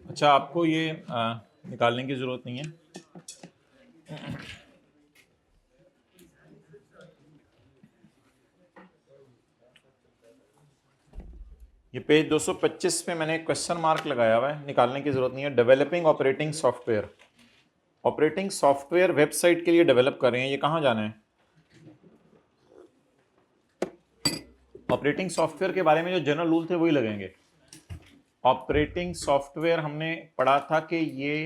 अच्छा, आपको ये निकालने की ज़रूरत नहीं है। ये पेज 225 पे मैंने क्वेश्चन मार्क लगाया हुआ है, निकालने की ज़रूरत नहीं है। Developing operating software, operating software website के लिए डेवलप कर रहे हैं, ये कहाँ जाना है? ऑपरेटिंग सॉफ्टवेयर के बारे में जो जनरल रूल थे वही लगेंगे। ऑपरेटिंग सॉफ्टवेयर हमने पढ़ा था कि ये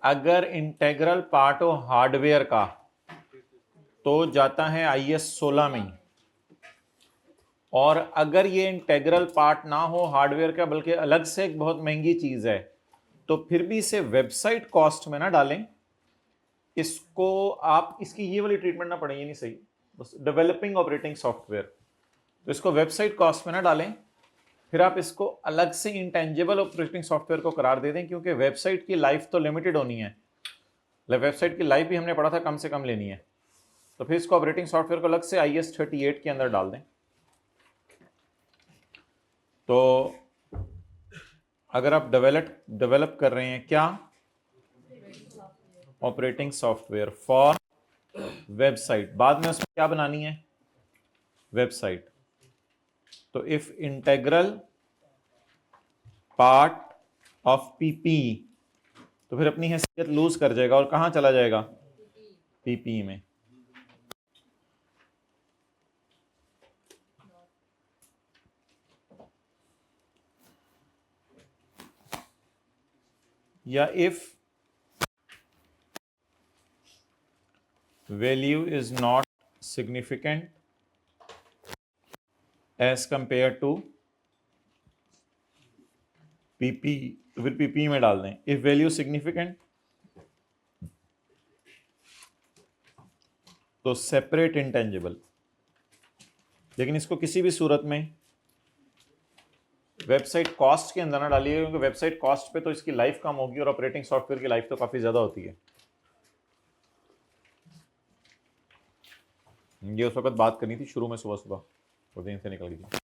अगर इंटेग्रल पार्ट हो हार्डवेयर का तो जाता है IS 16 में ही, और अगर ये इंटेग्रल पार्ट ना हो हार्डवेयर का बल्कि अलग से एक बहुत महंगी चीज है तो फिर भी इसे वेबसाइट कॉस्ट में ना डालें। इसको आप इसकी ये वाली ट्रीटमेंट ना पड़े, ये नहीं सही, बस डेवलपिंग ऑपरेटिंग सॉफ्टवेयर, तो इसको वेबसाइट कॉस्ट में ना डालें। फिर आप इसको अलग से इंटेंजिबल ऑपरेटिंग सॉफ्टवेयर को करार दे दें, क्योंकि वेबसाइट की लाइफ तो लिमिटेड होनी है। वेबसाइट की लाइफ भी हमने पढ़ा था कम से कम लेनी है, तो फिर इसको ऑपरेटिंग सॉफ्टवेयर को अलग से IS 38 के अंदर डाल दें। तो अगर आप डेवलप कर रहे हैं क्या, ऑपरेटिंग सॉफ्टवेयर फॉर वेबसाइट, बाद में उसमें क्या बनानी है, वेबसाइट, तो if integral part of PP, तो फिर अपनी हैसियत लूज कर जाएगा और कहां चला जाएगा, PP में। या if value is not significant as compare to PP, तो फिर PP में डाल दें। इफ वैल्यू सिग्निफिकेंट तो सेपरेट इंटेंजिबल, लेकिन इसको किसी भी सूरत में वेबसाइट कॉस्ट के अंदर ना डालिए, क्योंकि वेबसाइट कॉस्ट पे तो इसकी लाइफ कम होगी और ऑपरेटिंग सॉफ्टवेयर की लाइफ तो काफी ज्यादा होती है। ये उस वक्त बात करनी थी शुरू में सुबह सुबह, और दिन से निकल गई।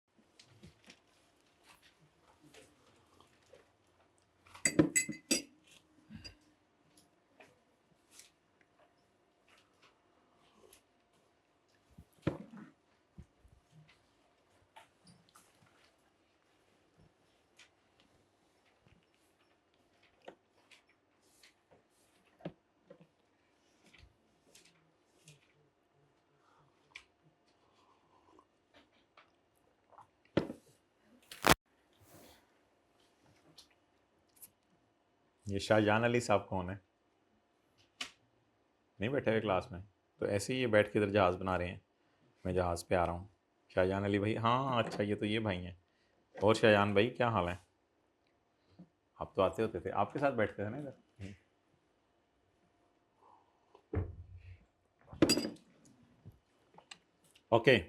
ये शाहजहान अली साहब कौन है? नहीं बैठे हुए क्लास में, तो ऐसे ही ये बैठ के इधर जहाज़ बना रहे हैं, मैं जहाज़ पे आ रहा हूँ। शाहजहान अली भाई, हाँ अच्छा, ये तो ये भाई हैं। और शाहजहान भाई क्या हाल है? आप तो आते होते थे, आपके साथ बैठते थे ना इधर। ओके,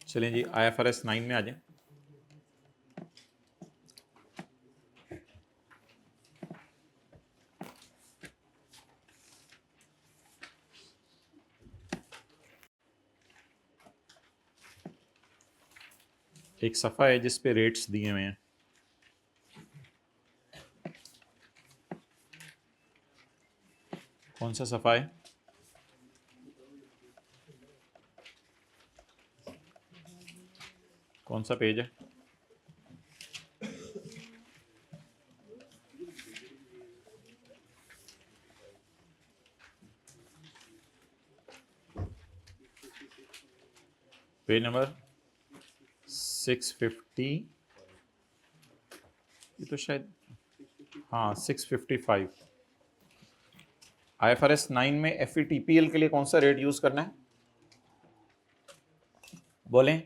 चलिए जी IFRS 9 में आ जाए। एक सफ़ा है जिस पे रेट्स दिए हुए हैं, कौन सा सफ़ा है? कौन सा पेज है? पेज नंबर 650, ये तो शायद, हाँ 655। IFRS 9 में FETPL के लिए कौन सा रेट यूज़ करना है? बोलें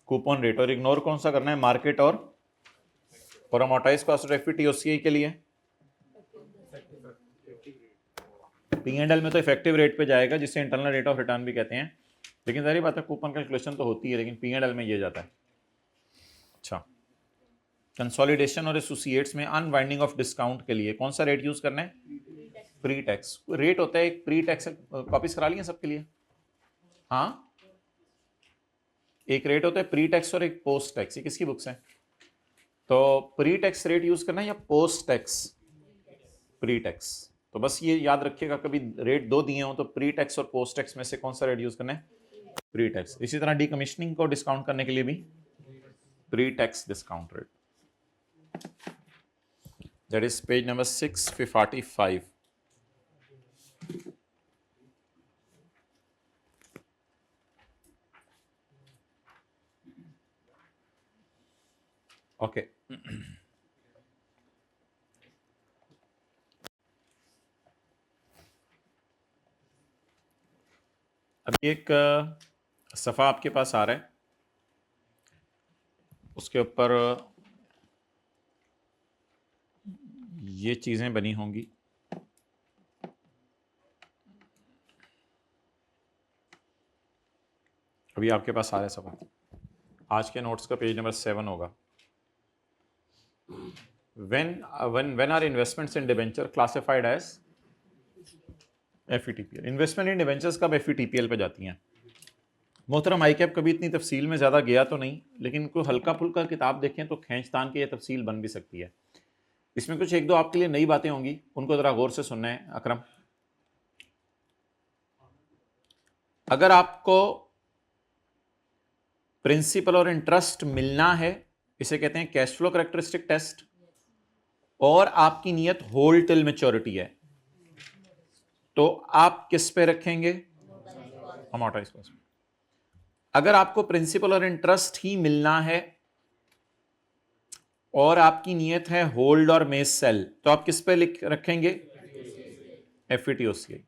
कूपन रेट, और इग्नोर कौन सा करना है, मार्केट और amortise cost of equity OCI के लिए। P&L में तो इफेक्टिव रेट पे जाएगा जिसे इंटरनल रेट ऑफ रिटर्न भी कहते हैं, लेकिन सारी बात है कूपन कैलकुलेशन तो होती है, लेकिन P&L में ये जाता है। अच्छा, कंसोलिडेशन और एसोसिएट्स में अनवाइंडिंग ऑफ डिस्काउंट के लिए कौन सा रेट यूज करना है, प्री टैक्स रेट होता है एक, प्री टैक्स कॉपीज करा लिए सबके लिए, हाँ एक रेट होता है प्री टैक्स और एक पोस्ट टैक्स, ये किसकी बुक्स है, तो प्री टैक्स रेट यूज करना है या पोस्ट टैक्स, प्री टैक्स। तो बस ये याद रखिएगा कभी रेट दो दिए हो तो प्री टैक्स और पोस्ट टैक्स में से कौन सा रेट यूज करना है, प्री टैक्स। इसी तरह डीकमीशनिंग को डिस्काउंट करने के लिए भी pre tax discount rate, that is page number 645। Okay अभी एक सफ़ा आपके पास आ रहा है, उसके ऊपर ये चीज़ें बनी होंगी। अभी आपके पास आ रहा है सफ़ा, आज के नोट्स का पेज नंबर 7 होगा। when are investments in debenture classified as FVTPL? Investment in debentures कब FVTPL पे जाती हैं? मोहतरम आई कैप कभी इतनी तफसील में ज़्यादा गया तो नहीं, लेकिन कोई हल्का फुल्का किताब देखें तो खींचतान की ये तफसील बन भी सकती है। इसमें कुछ एक दो आपके लिए नई बातें होंगी, उनको ज़रा गौर से सुनना है। अकरम, अगर आपको प्रिंसिपल और इंटरेस्ट मिलना है, इसे कहते हैं कैश फ्लो कैरेक्टरिस्टिक टेस्ट, और आपकी नियत होल्ड टिल मैच्योरिटी है, तो आप किस पे रखेंगे, अमोर्टाइज कॉस्ट। अगर आपको प्रिंसिपल और इंटरेस्ट ही मिलना है और आपकी नियत है होल्ड और मेज सेल, तो आप किस पे रखेंगे, FVTOCI।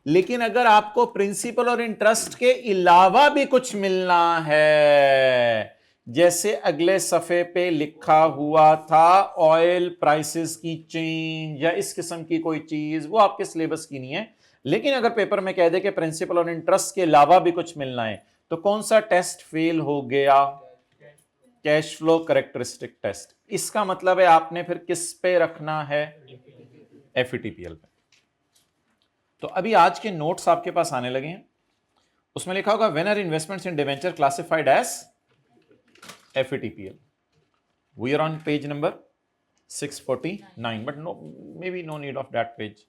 लेकिन अगर आपको प्रिंसिपल और इंटरेस्ट के अलावा भी कुछ मिलना है, जैसे अगले सफे पे लिखा हुआ था ऑयल प्राइसेस की चेंज या इस किस्म की कोई चीज, वो आपके सिलेबस की नहीं है, लेकिन अगर पेपर में कह दे कि प्रिंसिपल और इंटरेस्ट के अलावा भी कुछ मिलना है, तो कौन सा टेस्ट फेल हो गया, कैश फ्लो कैरेक्टरिस्टिक टेस्ट। इसका मतलब है आपने फिर किस पे रखना है, FVTPL पे। तो अभी आज के नोट्स आपके पास आने लगे हैं, उसमें लिखा होगा when are investments in debenture classified as FVTPL। We are on page number 649, but maybe no need of that page.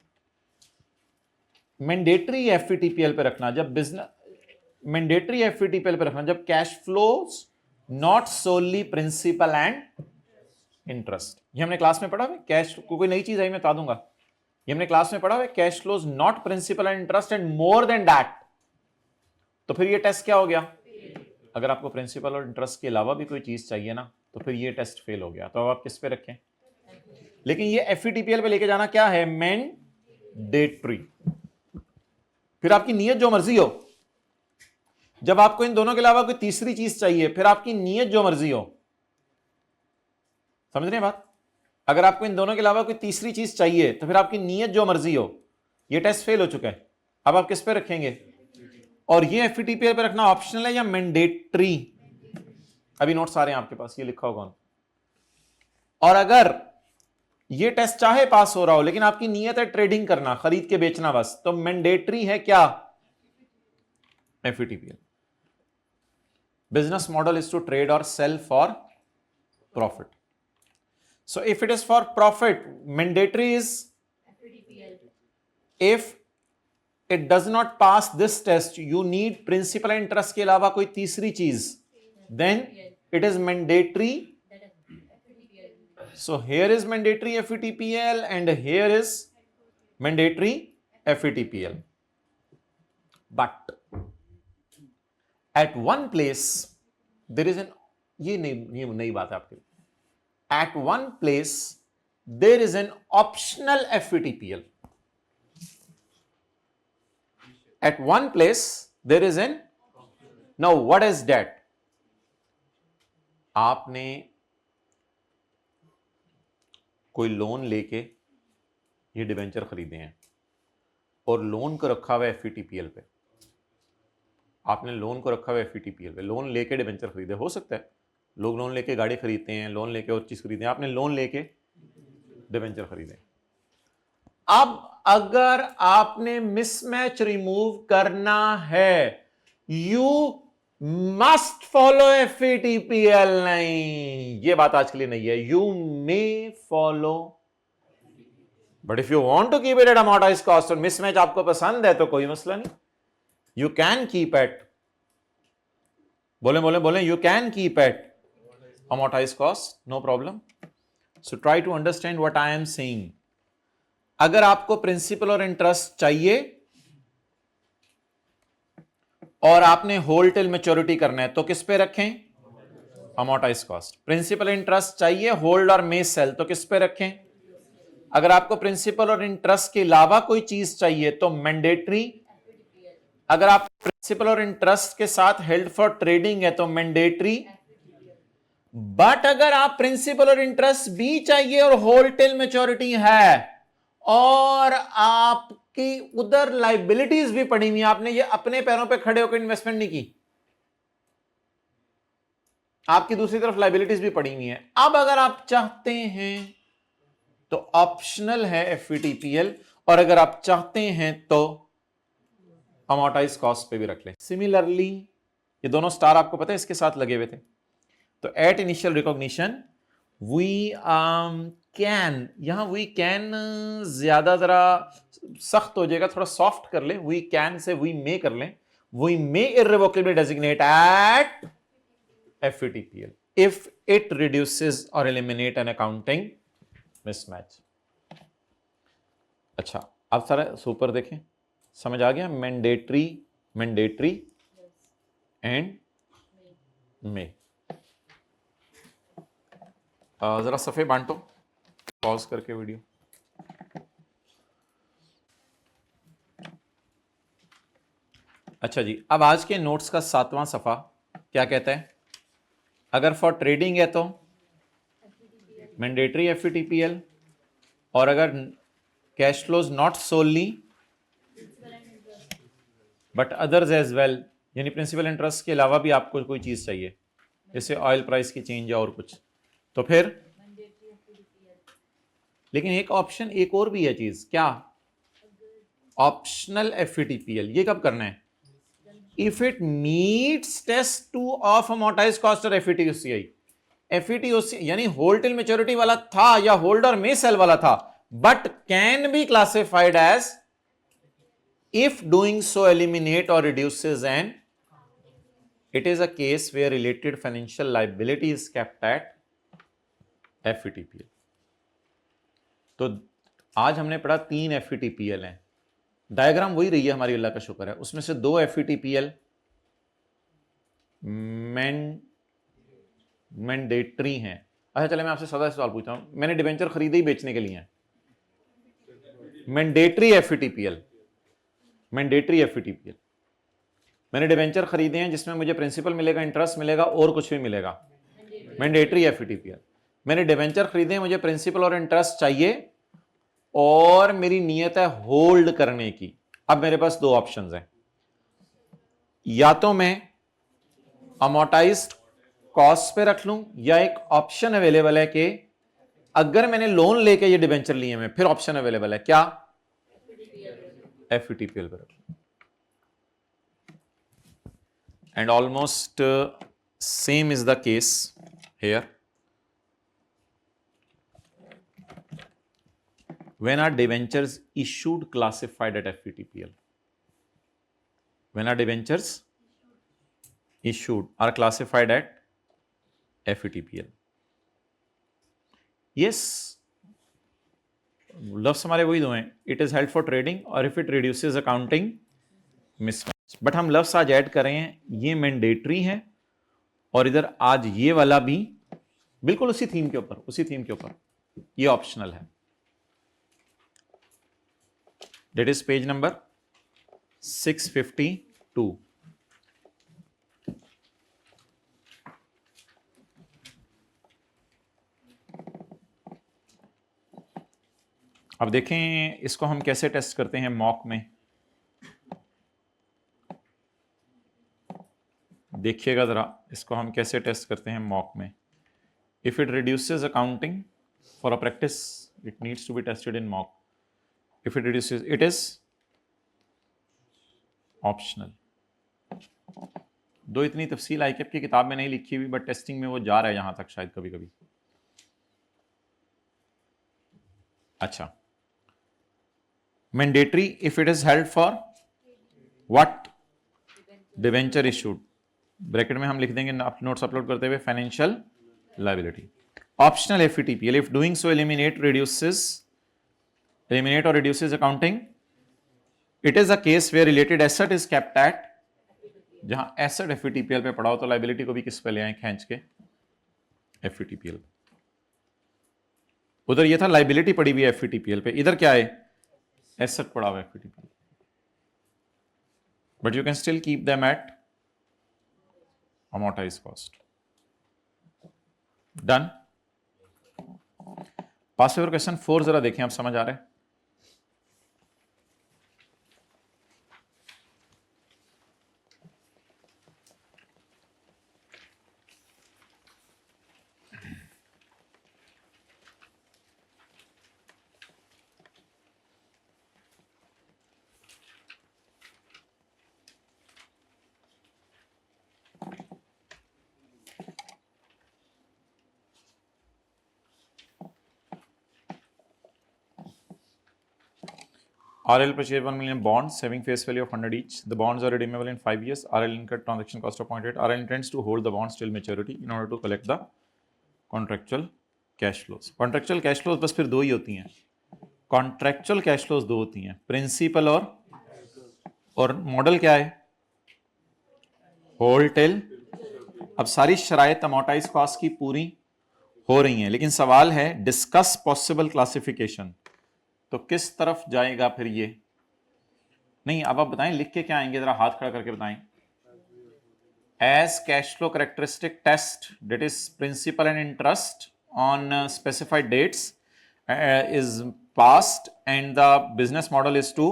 Mandatory FVTPL पे रखना जब मैंडेटरी FVTPL पे रखना जब cash flows not solely principal and interest. ये हमने class में पढ़ा है, कैश कोई नई चीज आई मैं बता दूंगा, ये हमने क्लास में पढ़ा है, cash flows not principal and interest and more than that, तो फिर ये टेस्ट क्या हो गया। अगर आपको प्रिंसिपल और इंटरेस्ट के अलावा भी कोई चीज चाहिए ना, तो फिर ये टेस्ट फेल हो गया, तो अब आप किस पे रखें। लेकिन ये FVTPL पे लेके जाना क्या है, मैंडेटरी। फिर आपकी नीयत जो मर्जी हो, जब आपको इन दोनों के अलावा कोई तीसरी चीज चाहिए, फिर आपकी नीयत जो मर्जी हो, समझ रहे हैं बात। अगर आपको इन दोनों के अलावा कोई तीसरी चीज चाहिए तो फिर आपकी नीयत जो मर्जी हो, ये टेस्ट फेल हो चुका है, अब आप किस पे रखेंगे। और ये FVTPL पे रखना ऑप्शनल है या मैंडेटरी, अभी नोट्स आ रहे हैं आपके पास, ये लिखा होगा। और अगर ये टेस्ट चाहे पास हो रहा हो लेकिन आपकी नीयत है ट्रेडिंग करना, खरीद के बेचना बस, तो मैंडेटरी है क्या, FVTPL। Business model is to trade or sell for profit. So if it is for profit, mandatory is if it does not pass this test, you need principal and interest के अलावा कोई तीसरी चीज, then it is mandatory. So here is mandatory FVTPL and here is mandatory FVTPL. But at one place there is an, ये नई बात है आपके लिए, at one place there is an optional FVTPL. At one place there is an now what is debt? आपने कोई loan लेके ये डिबेंचर खरीदे हैं और लोन को रखा हुआ है एफईटीपीएल पे। आपने लोन को रखा हुआ है एफईटीपीएल पे, लोन लेके डिबेंचर खरीदे। हो सकता है लोग लोन लेके गाड़ी खरीदते हैं, लोन लेके और चीज खरीदते हैं, आपने लोन लेके डिबेंचर खरीदे। अब अगर आपने मिसमैच रिमूव करना है, यू मस्ट फॉलो एफईटीपीएल। नहीं, ये बात आज के लिए नहीं है। You may follow, but if you want to keep it at amortised cost और मिसमैच आपको पसंद है तो कोई मसला नहीं, यू कैन कीप एट, बोले बोले बोले, you can keep at amortized cost, no problem. So try to understand what I am saying. अगर आपको प्रिंसिपल और इंटरेस्ट चाहिए और आपने होल टिल मैच्योरिटी करना है तो किस पे रखें? amortized cost. प्रिंसिपल इंटरेस्ट चाहिए, होल्ड और मे सेल, तो किस पे रखें? अगर आपको प्रिंसिपल और इंटरेस्ट के अलावा कोई चीज चाहिए तो मैंडेटरी। अगर आप प्रिंसिपल और इंटरेस्ट के साथ हेल्ड फॉर ट्रेडिंग है तो मैंडेटरी। बट अगर आप प्रिंसिपल और इंटरेस्ट भी चाहिए और होल टिल मैच्योरिटी है और आपकी उधर लाइबिलिटीज भी पड़ी हुई, आपने ये अपने पैरों पे खड़े होकर इन्वेस्टमेंट नहीं की, आपकी दूसरी तरफ लाइबिलिटीज भी पड़ी हुई है, अब अगर आप चाहते हैं तो ऑप्शनल है एफईटीपीएल, और अगर आप चाहते हैं तो अमोर्टाइज कॉस्ट पे भी रख लें। सिमिलरली ये दोनों स्टार आपको पता है इसके साथ लगे हुए थे, तो at initial recognition we can, यहां वी कैन ज्यादा जरा सख्त हो जाएगा, थोड़ा सॉफ्ट कर ले, we can say we may कर लें, we may irrevocably designate at FVTPL if it reduces or eliminate an accounting mismatch. अच्छा, अब सारा सुपर देखें, समझ आ गया? Mandatory, mandatory and may. जरा सफ़े बांटो, पॉज करके वीडियो। अच्छा जी, अब आज के नोट्स का 7वां सफ़ा क्या कहता है? अगर फॉर ट्रेडिंग है तो मैंडेटरी एफईटीपीएल, और अगर cash flows not solely but others as well, यानी प्रिंसिपल इंटरेस्ट के अलावा भी आपको कोई चीज़ चाहिए, जैसे ऑयल प्राइस की चेंज या और कुछ, तो फिर। लेकिन एक ऑप्शन एक और भी है चीज, क्या? Optional FVTPL. ये कब करना है? If it meets test 2 of amortise cost और एफईटीओसीआई। एफईटीओसी यानी होल्ड टिल मैच्योरिटी वाला था या होल्डर में सेल वाला था, but can be classified as if doing so eliminate or reduces an, it is a case where related financial liability is kept at FETPL. तो आज हमने पढ़ा 3 FETPL हैं, डायग्राम वही रही है हमारी, अल्लाह का शुक्र है। उसमें से 2 FETPL मैंडेटरी हैं। अच्छा चले मैं आपसे सदा सवाल पूछता हूं, मैंने डिबेंचर खरीदे ही बेचने के लिए हैं, मैंडेटरी FETPL, मैंडेटरी एफईटीपीएल। मैंने डिबेंचर खरीदे हैं जिसमें मुझे प्रिंसिपल मिलेगा, इंटरेस्ट मिलेगा और कुछ भी मिलेगा, मैंडेटरी एफईटीपीएल। मैंने डिबेंचर खरीदे हैं, मुझे प्रिंसिपल और इंटरेस्ट चाहिए और मेरी नीयत है होल्ड करने की। अब मेरे पास 2 ऑप्शंस हैं, या तो मैं अमोर्टाइज्ड कॉस्ट पे रख लूं, या एक ऑप्शन अवेलेबल है कि अगर मैंने लोन लेके ये डिबेंचर लिए हैं, फिर ऑप्शन अवेलेबल है क्या? FETPL पे रख। And almost same is the case here. When are debentures issued classified at FETPL? When are debentures issued are classified at FETPL? Yes, लफ्स हमारे वही दो हैं, it is held for trading or if it reduces accounting mismatch. But हम लफ्स आज add कर रहे हैं, ये मैंडेटरी है और इधर आज ये वाला भी बिल्कुल उसी थीम के ऊपर, उसी थीम के ऊपर, ये ऑप्शनल है। Debt is page number 652। अब देखें इसको हम कैसे टेस्ट करते हैं मॉक में। देखिएगा जरा इसको हम कैसे टेस्ट करते हैं मॉक में। If it reduces accounting for a practice it needs to be tested in mock. If it reduces it is optional. दो इतनी तफसील आईकेप की किताब में नहीं लिखी हुई, बट टेस्टिंग में वो जा रहा है यहां तक शायद कभी कभी। अच्छा, mandatory if it is held for what? Debenture issued. Bracket में हम लिख देंगे नोट्स अपलोड करते हुए financial liability. Optional FVTPL if doing so eliminate or reduces accounting. It is a case where related asset is kept at, जहां asset एफईटीपीएल पे पड़ा हो तो लाइबिलिटी को भी किस पे ले आए खींच के? एफईटीपीएल। उधर ये था लाइबिलिटी पड़ी हुई है एफईटीपीएल पे, इधर क्या है? एसेट पड़ा हुआ है FVTPL. But you can still keep them at amortized cost. Done. Past paper question 4 जरा देखें, आप समझ आ रहे हैं? RL purchased 1 million bonds having face value of 100 each. The bonds are redeemable in 5 years. RL incurred transaction cost of 0.8. RL intends to hold the bonds till maturity in order to collect the contractual cash flows. Contractual cash flows बस फिर दो ही होती हैं। Contractual cash flows दो होती हैं, principal और model क्या है? Hold till. अब सारी शराइत अमोर्टाइज कॉस्ट की पूरी हो रही हैं, लेकिन सवाल है डिस्कस पॉसिबल क्लासिफिकेशन। तो किस तरफ जाएगा फिर ये? नहीं, अब आप बताएं लिख के क्या आएंगे, जरा हाथ खड़ा करके बताएं। As cash flow characteristic test that is principal and interest on specified dates is passed and the business model is to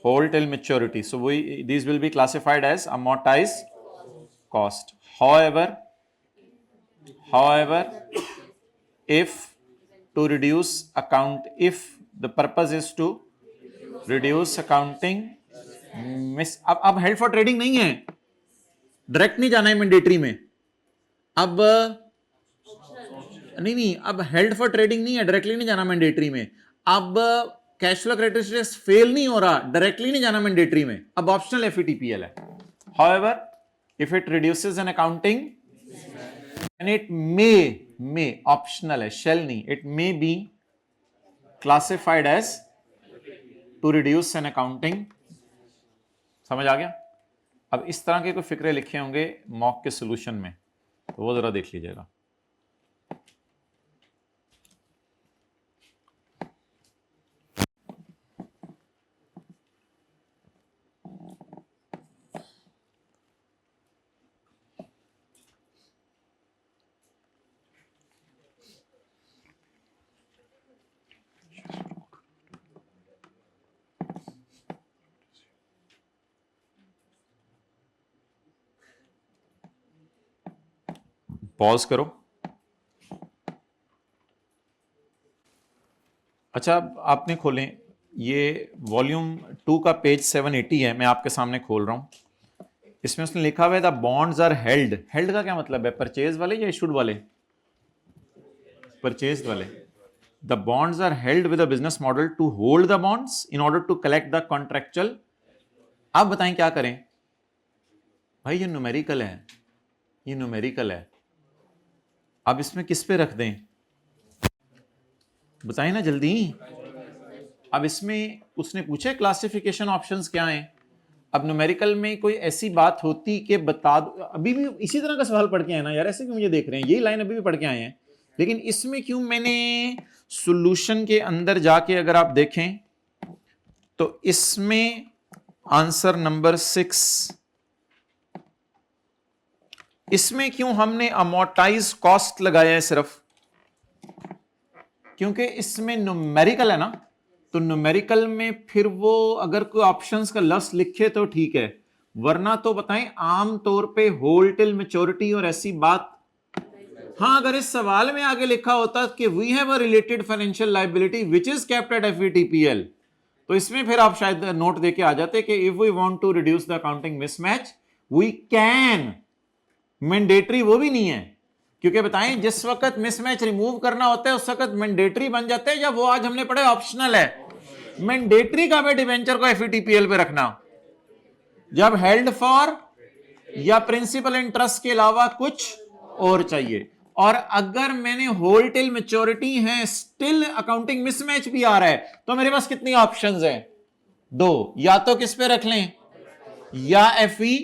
hold till maturity, so we these will be classified as amortized cost. However, if to reduce account, if the purpose is to reduce accounting miss, अब held for trading नहीं है, direct नहीं जाना है mandatory में। अब नहीं, अब हेल्ड फॉर ट्रेडिंग नहीं है, डायरेक्टली नहीं जाना मैंडेटरी में। अब कैश फ्लो कैरेक्टरिस्टिक्स फेल नहीं हो रहा, डायरेक्टली नहीं जाना मैंडेटरी में, अब ऑप्शनल एफईटीपीएल है। However, if it reduces an accounting and it may optional है, shall नहीं, it may be classified as to reduce an accounting। समझ आ गया? अब इस तरह के कोई फिक्रे लिखे होंगे मॉक के सॉल्यूशन में, तो वो जरा देख लीजिएगा। पॉज करो। अच्छा, आपने खोलें, ये वॉल्यूम 2 का पेज 780 है, मैं आपके सामने खोल रहा हूं। इसमें उसने लिखा हुआ है the bonds are held. Held का क्या मतलब है? परचेज वाले या इशूड वाले? परचेज वाले। The bonds are held with a business model to hold the bonds in order to collect the contractual. आप बताएं क्या करें? भाई ये न्यूमेरिकल है, ये न्यूमेरिकल है। अब इसमें किस पे रख दें? बताएं ना जल्दी। अब इसमें उसने पूछा क्लासिफिकेशन ऑप्शंस क्या हैं। अब न्यूमेरिकल में कोई ऐसी बात होती कि बता दो, अभी भी इसी तरह का सवाल पढ़ के आए ना यार, ऐसे क्यों मुझे देख रहे हैं? यही लाइन अभी भी पढ़ के आए हैं, लेकिन इसमें क्यों मैंने सॉल्यूशन के अंदर जाके अगर आप देखें तो इसमें आंसर नंबर 6, इसमें क्यों हमने अमोर्टाइज कॉस्ट लगाया है सिर्फ? क्योंकि इसमें न्यूमेरिकल है ना, तो न्यूमेरिकल में फिर वो अगर कोई ऑप्शंस का लफ्ज लिखे तो ठीक है, वरना तो बताएं आमतौर पे होल टिल मेच्योरिटी और ऐसी बात। हाँ, अगर इस सवाल में आगे लिखा होता कि we have a related financial liability which is kept at FVTPL, तो इसमें फिर आप शायद नोट देके आ जाते कि if we want to reduce the accounting mismatch we can. Mandatory वो भी नहीं है, क्योंकि बताएं जिस वक्त मिसमैच रिमूव करना होता है उस वक्त मैंडेटरी बन जाते हैं, या वो आज हमने पढ़े ऑप्शनल है। मैंडेटरी का भी डिवेंचर को एफईटीपीएल पे रखना जब हेल्ड फॉर या प्रिंसिपल इंटरेस्ट के अलावा कुछ और चाहिए। और अगर मैंने होल टिल मेच्योरिटी है स्टिल अकाउंटिंग मिसमैच भी आ रहा है, तो मेरे पास कितनी ऑप्शंस हैं? दो, या तो किस पे रख लें या एफई,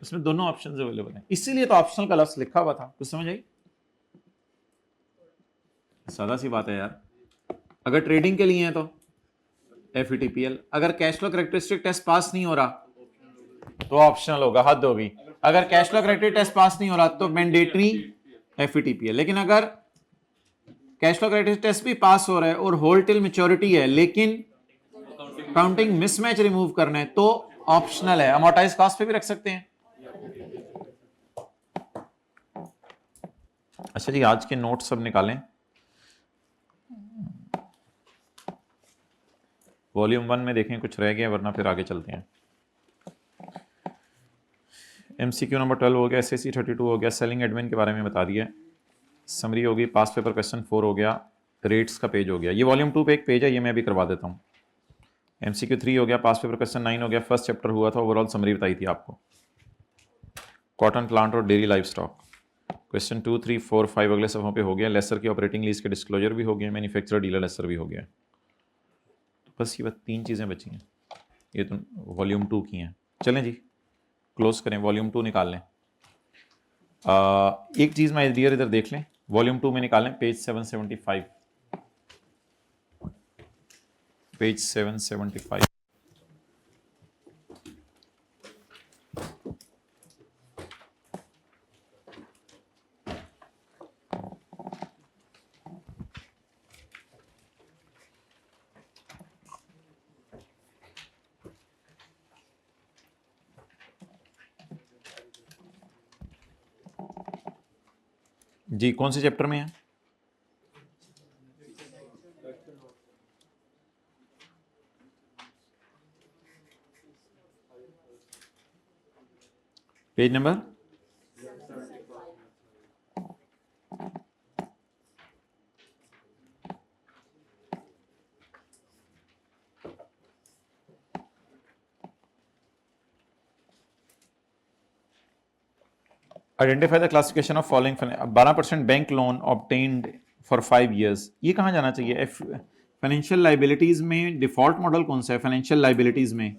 इसमें दोनों ऑप्शंस अवेलेबल हैं, इसीलिए तो ऑप्शनल का लफ्ज लिखा हुआ था। कुछ समझ आई? सादा सी बात है यार। अगर ट्रेडिंग के लिए है तो एफईटीपीएल, अगर cash flow characteristic test pass नहीं हो रहा तो ऑप्शनल होगा, हद होगी। अगर cash flow characteristic test pass नहीं हो रहा तो मैंडेटरी एफईटीपीएल। लेकिन अगर कैश फ्लो कैरेक्टरिस्टिक टेस्ट भी पास हो रहा है और होल टिल मैच्योरिटी है लेकिन अकाउंटिंग मिसमैच रिमूव करना है तो ऑप्शनल है। अमोर्टाइज कॉस्ट पे भी रख सकते हैं। अच्छा जी, आज के नोट सब निकालें। वॉल्यूम 1 में देखें कुछ रह गया, वरना फिर आगे चलते हैं। एमसीक्यू नंबर 12 हो गया, एसएससी 32 हो गया, सेलिंग एडमिन के बारे में बता दिया, समरी होगी, पास पेपर क्वेश्चन 4 हो गया, रेट्स का पेज हो गया। ये वॉल्यूम 2 पे एक पेज है, ये मैं अभी करवा देता हूँ। एमसीक्यू 3 हो गया, पास पेपर क्वेश्चन 9 हो गया, फर्स्ट चैप्टर हुआ था, ओवरऑल समरी बताई थी आपको, कॉटन प्लांट और डेयरी लाइफ स्टॉक। क्वेश्चन 2, 3, 4, 5 अगले सफ़ों पे हो गया। लेसर की ऑपरेटिंग लीज के डिस्क्लोजर भी हो गया, मैन्युफैक्चरर डीलर लेसर भी हो गया। बस ये 3 चीज़ें बची हैं, ये तो वॉल्यूम 2 की हैं। चलें जी क्लोज करें, वॉल्यूम 2 निकाल लें। एक चीज़ मैं इधर देख लें, वॉल्यूम 2 में निकालें पेज 775, पेज 775। जी कौन से चैप्टर में है? Page number identify the classification of following 12% bank loan obtained for 5 years। ये कहाँ जाना चाहिए? फाइनेंशियल लाइबिलिटीज में डिफॉल्ट मॉडल कौन सा है? फाइनेंशियल लाइबिलिटीज में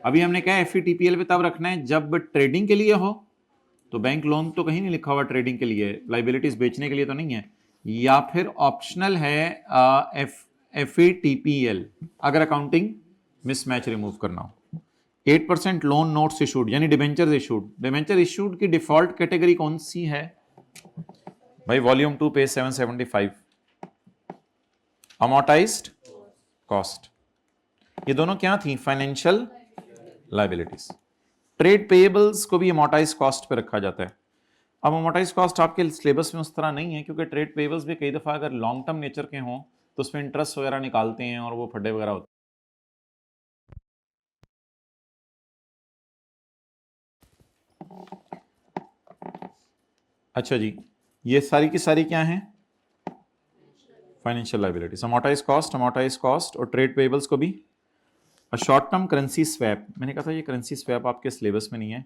अभी हमने कहा एफईटीपीएल पे तब रखना है जब ट्रेडिंग के लिए हो, तो बैंक लोन तो कहीं नहीं लिखा हुआ ट्रेडिंग के लिए, लाइबिलिटीज बेचने के लिए तो नहीं है। या फिर ऑप्शनल है एफईटीपीएल अगर अकाउंटिंग मिसमैच रिमूव करना हो। 8% लोन नोट्स इशूड यानी डिबेंचर इशूड, डिबेंचर इशूड की डिफॉल्ट कैटेगरी कौन सी है भाई? Volume 2 page 775, amortised cost. ये दोनों क्या थी? Financial liabilities. ट्रेड पेएबल्स को भी अमोर्टाइज्ड कॉस्ट पे रखा जाता है। अब अमोर्टाइज्ड कॉस्ट आपके सिलेबस में उस तरह नहीं है, क्योंकि ट्रेड पेएबल्स भी कई दफा अगर लॉन्ग टर्म नेचर के हों तो उसमें इंटरेस्ट वगैरह निकालते हैं और वो फड्डे वगैरह होते हैं। अच्छा जी, ये सारी की सारी क्या हैं? Financial liabilities. अमोर्टाइज्ड कॉस्ट और ट्रेड पेएबल्स को भी। शॉर्ट टर्म करेंसी स्वैप, मैंने कहा था ये करेंसी स्वैप आपके सिलेबस में नहीं है।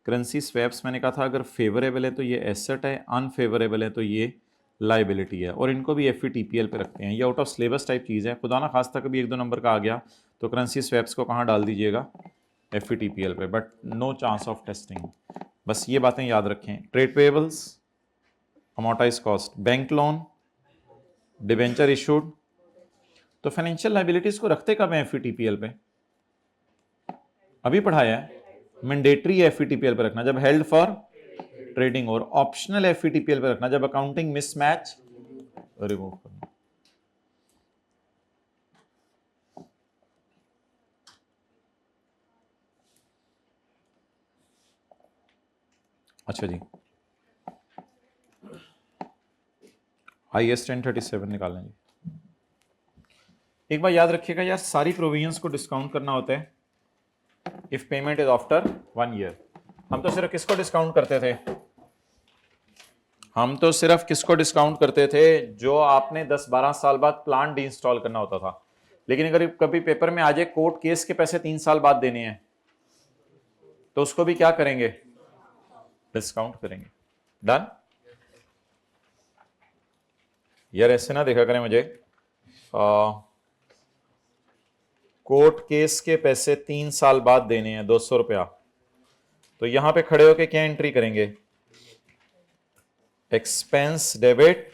करेंसी स्वैप्स मैंने कहा था अगर फेवरेबल है तो ये एसेट है, अनफेवरेबल है तो ये लाइबिलिटी है, और इनको भी एफईटीपीएल पे रखते हैं। ये आउट ऑफ सिलेबस टाइप चीज़ है, खुदा ना खास्ता कभी 1-2 नंबर का आ गया तो करेंसी स्वैप्स को कहाँ डाल दीजिएगा? एफईटीपीएल पे, but no chance of testing. बस ये बातें याद रखें। Trade payables, amortised cost, bank loan, debenture issued. तो फाइनेंशियल लाइबिलिटीज को रखते कब है एफईटीपीएल पे? अभी पढ़ाया है, मैंडेटरी एफईटीपीएल पे रखना जब हेल्ड फॉर ट्रेडिंग, और ऑप्शनल एफईटीपीएल पे रखना जब अकाउंटिंग मिसमैच रिमूव करना। अच्छा जी, IS 1037 निकालना जी। एक बार याद रखिएगा यार, सारी प्रोविजंस को डिस्काउंट करना होता है if payment is after 1 year. हम तो सिर्फ किसको डिस्काउंट करते थे? हम तो सिर्फ किसको डिस्काउंट करते थे? जो आपने 10-12 साल बाद प्लान डी इंस्टॉल करना होता था। लेकिन अगर कभी पेपर में आ जाए कोर्ट केस के पैसे 3 साल बाद देने हैं, तो उसको भी क्या करेंगे? डिस्काउंट करेंगे। डन? यार ऐसे ना देखा करें मुझे, कोर्ट केस के पैसे 3 साल बाद देने हैं 200 रुपया, तो यहां पे खड़े होके क्या एंट्री करेंगे? Expense debit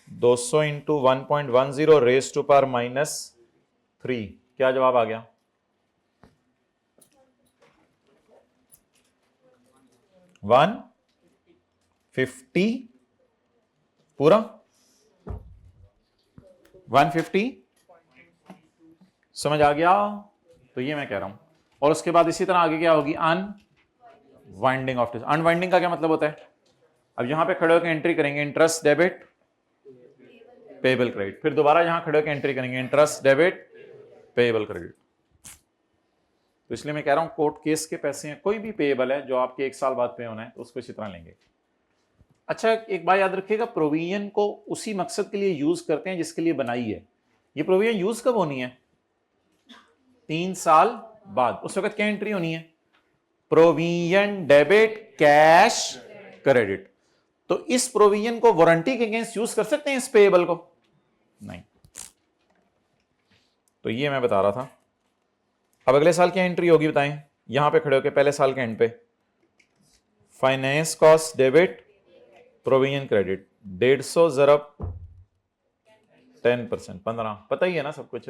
200 into 1.10 raise to power -3। क्या जवाब आ गया? 150 पूरा 150 समझ आ गया? तो ये मैं कह रहा हूं। और उसके बाद इसी तरह आगे क्या होगी? Unwinding of. अनवाइंडिंग का क्या मतलब होता है? अब यहां पे खड़े होकर एंट्री करेंगे इंटरेस्ट डेबिट पेबल क्रेडिट, फिर दोबारा यहां खड़े होकर एंट्री करेंगे इंटरेस्ट डेबिट पेबल क्रेडिट। तो इसलिए मैं कह रहा हूं कोर्ट केस के पैसे हैं, कोई भी पेबल है जो आपके 1 साल बाद पे होना है, तो उसको इसी तरह लेंगे। अच्छा, एक बात याद रखिएगा, प्रोविजन को उसी मकसद के लिए यूज करते हैं जिसके लिए बनाई है। ये प्रोविजन यूज कब होनी है? 3 साल बाद। उस वक्त क्या एंट्री होनी है? Provision debit cash credit. तो इस प्रोविजन को वारंटी के अगेंस्ट यूज कर सकते हैं इस पेएबल को? नहीं। तो ये मैं बता रहा था। अब अगले साल क्या एंट्री होगी बताएं? यहां पे खड़े होकर पहले साल के एंड पे finance cost debit provision credit 150 ज़रब 10% 15। पता ही है ना सब कुछ,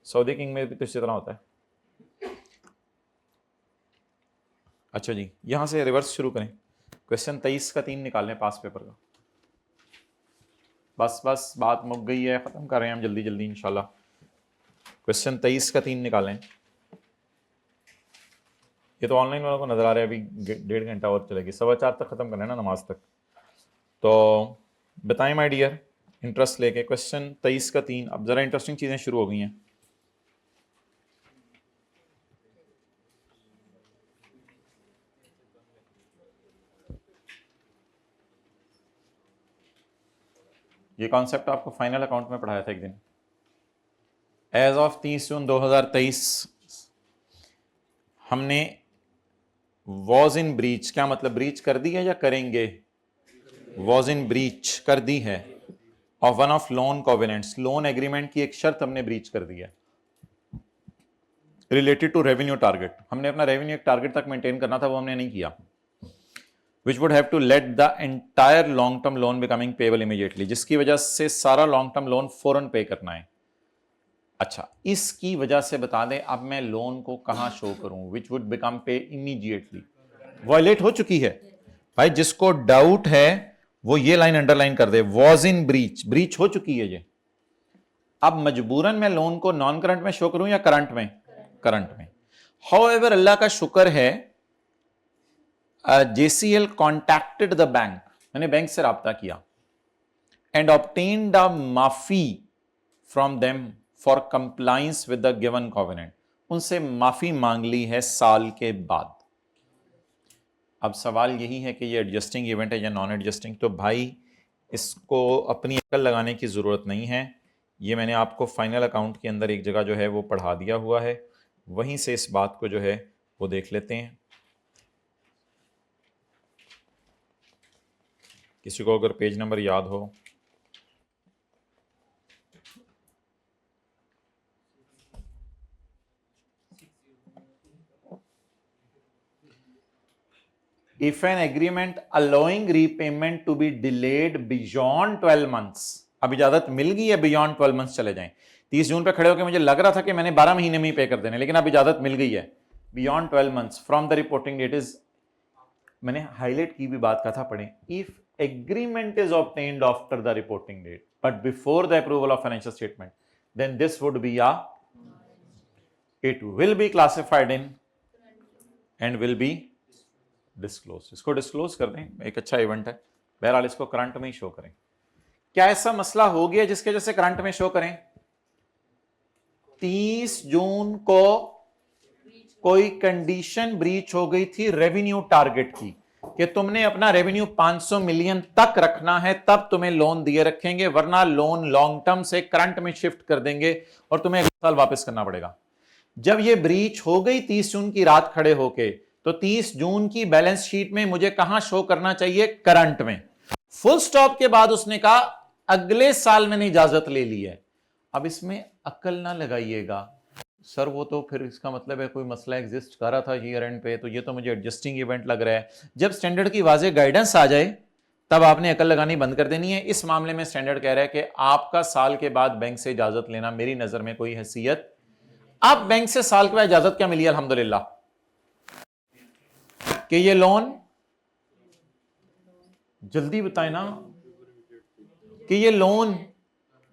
सऊदी किंग में भी तो इसी तरह होता है। अच्छा जी, यहां से रिवर्स शुरू करें। क्वेश्चन 23 का 3 निकाल लें पास पेपर का। बस बात मुक गई है, खत्म कर रहे हैं हम जल्दी जल्दी इंशाल्लाह। क्वेश्चन 23 का 3 निकालें। ये तो ऑनलाइन वालों को नजर आ रहा है, अभी 1.5 घंटा और चलेगी, 4:15 तक खत्म करना है ना नमाज तक। तो बताएं माय डियर, इंटरेस्ट लेके क्वेश्चन 23 का 3। अब जरा इंटरेस्टिंग चीजें शुरू हो गई हैं। ये कॉन्सेप्ट आपको फाइनल अकाउंट में पढ़ाया था एक दिन। एज ऑफ 30 जून 2023 हमने वॉज इन ब्रीच, क्या मतलब ब्रीच कर दी है या करेंगे? वॉज इन ब्रीच कर दी है of one of loan covenants, loan agreement की एक शर्त हमने ब्रीच कर दी है रिलेटेड टू रेवेन्यू टारगेट। हमने अपना रेवेन्यू एक टारगेट तक मेंटेन करना था, वो हमने नहीं किया। Which would have to let the entire long term loan becoming payable immediately, जिसकी वजह से सारा लॉन्ग टर्म लोन फौरन पे करना है। अच्छा, इसकी वजह से बता दें अब मैं लोन को कहां शो करूं? विच वुड बिकम पे इमीडिएटली वायलेट हो चुकी है। भाई जिसको डाउट है वो ये लाइन अंडरलाइन कर दे, वॉज इन ब्रीच, ब्रीच हो चुकी है ये। अब मजबूरन मैं लोन को नॉन करंट में शो करूं या करंट में? करंट में। हाउएवर अल्लाह का शुक्र है, JCL कॉन्टैक्टेड द बैंक, मैंने बैंक से राब्ता किया एंड ऑब्टेन्ड अ माफी from them for compliance with the given covenant. उनसे माफी मांग ली है साल के बाद। अब सवाल यही है कि ये एडजस्टिंग इवेंट है या नॉन एडजस्टिंग। तो भाई इसको अपनी अकल लगाने की ज़रूरत नहीं है, ये मैंने आपको फाइनल अकाउंट के अंदर एक जगह जो है वो पढ़ा दिया हुआ है, वहीं से इस बात को जो है वो देख लेते हैं। किसी को अगर पेज नंबर याद हो। If an agreement allowing repayment to be delayed beyond 12 months, अब इजाजत मिल गई है बियॉन्ड 12 मंथ्स चले जाएं। 30 जून पे खड़े होकर मुझे लग रहा था कि मैंने 12 महीने में ही पे कर देने, लेकिन अब इजाजत मिल गई है beyond 12 months from the reporting date is, मैंने हाईलाइट की भी बात कहा था पढ़ें, if agreement is obtained after the reporting date but before the approval of financial statement, then this would be a, it will be classified in and will be disclose, इसको disclose कर दें, एक अच्छा इवेंट है। बहरहाल इसको current में ही show करें। क्या ऐसा मसला हो गया जिसके वजह से करंट में शो करें? 30 जून को कोई कंडीशन ब्रीच हो गई थी रेवेन्यू टारगेट की, कि तुमने अपना रेवेन्यू 500 मिलियन तक रखना है, तब तुम्हें लोन दिए रखेंगे, वरना लोन लॉन्ग टर्म से करंट में शिफ्ट कर देंगे और तुम्हें अगले साल वापस करना पड़ेगा। जब ये ब्रीच हो गई 30 जून की रात खड़े होके, तो 30 जून की बैलेंस शीट में मुझे कहां शो करना चाहिए? करंट में। फुल स्टॉप के बाद उसने कहा अगले साल मैंने इजाजत ले ली है। अब इसमें अक्ल ना लगाइएगा सर, वो तो फिर इसका मतलब है कोई मसला एग्जिस्ट कर रहा था ईयर एंड पे, तो ये तो मुझे एडजस्टिंग इवेंट लग रहा है। जब स्टैंडर्ड की वाज़ेह गाइडेंस आ जाए तब आपने अकल लगानी बंद कर देनी है। इस मामले में स्टैंडर्ड कह रहा है कि आपका साल के बाद बैंक से इजाजत लेना मेरी नजर में कोई हैसियत। आप बैंक से साल के बाद इजाजत क्या मिली अल्हम्दुलिल्लाह? कि ये लोन, जल्दी बताए ना, कि ये लोन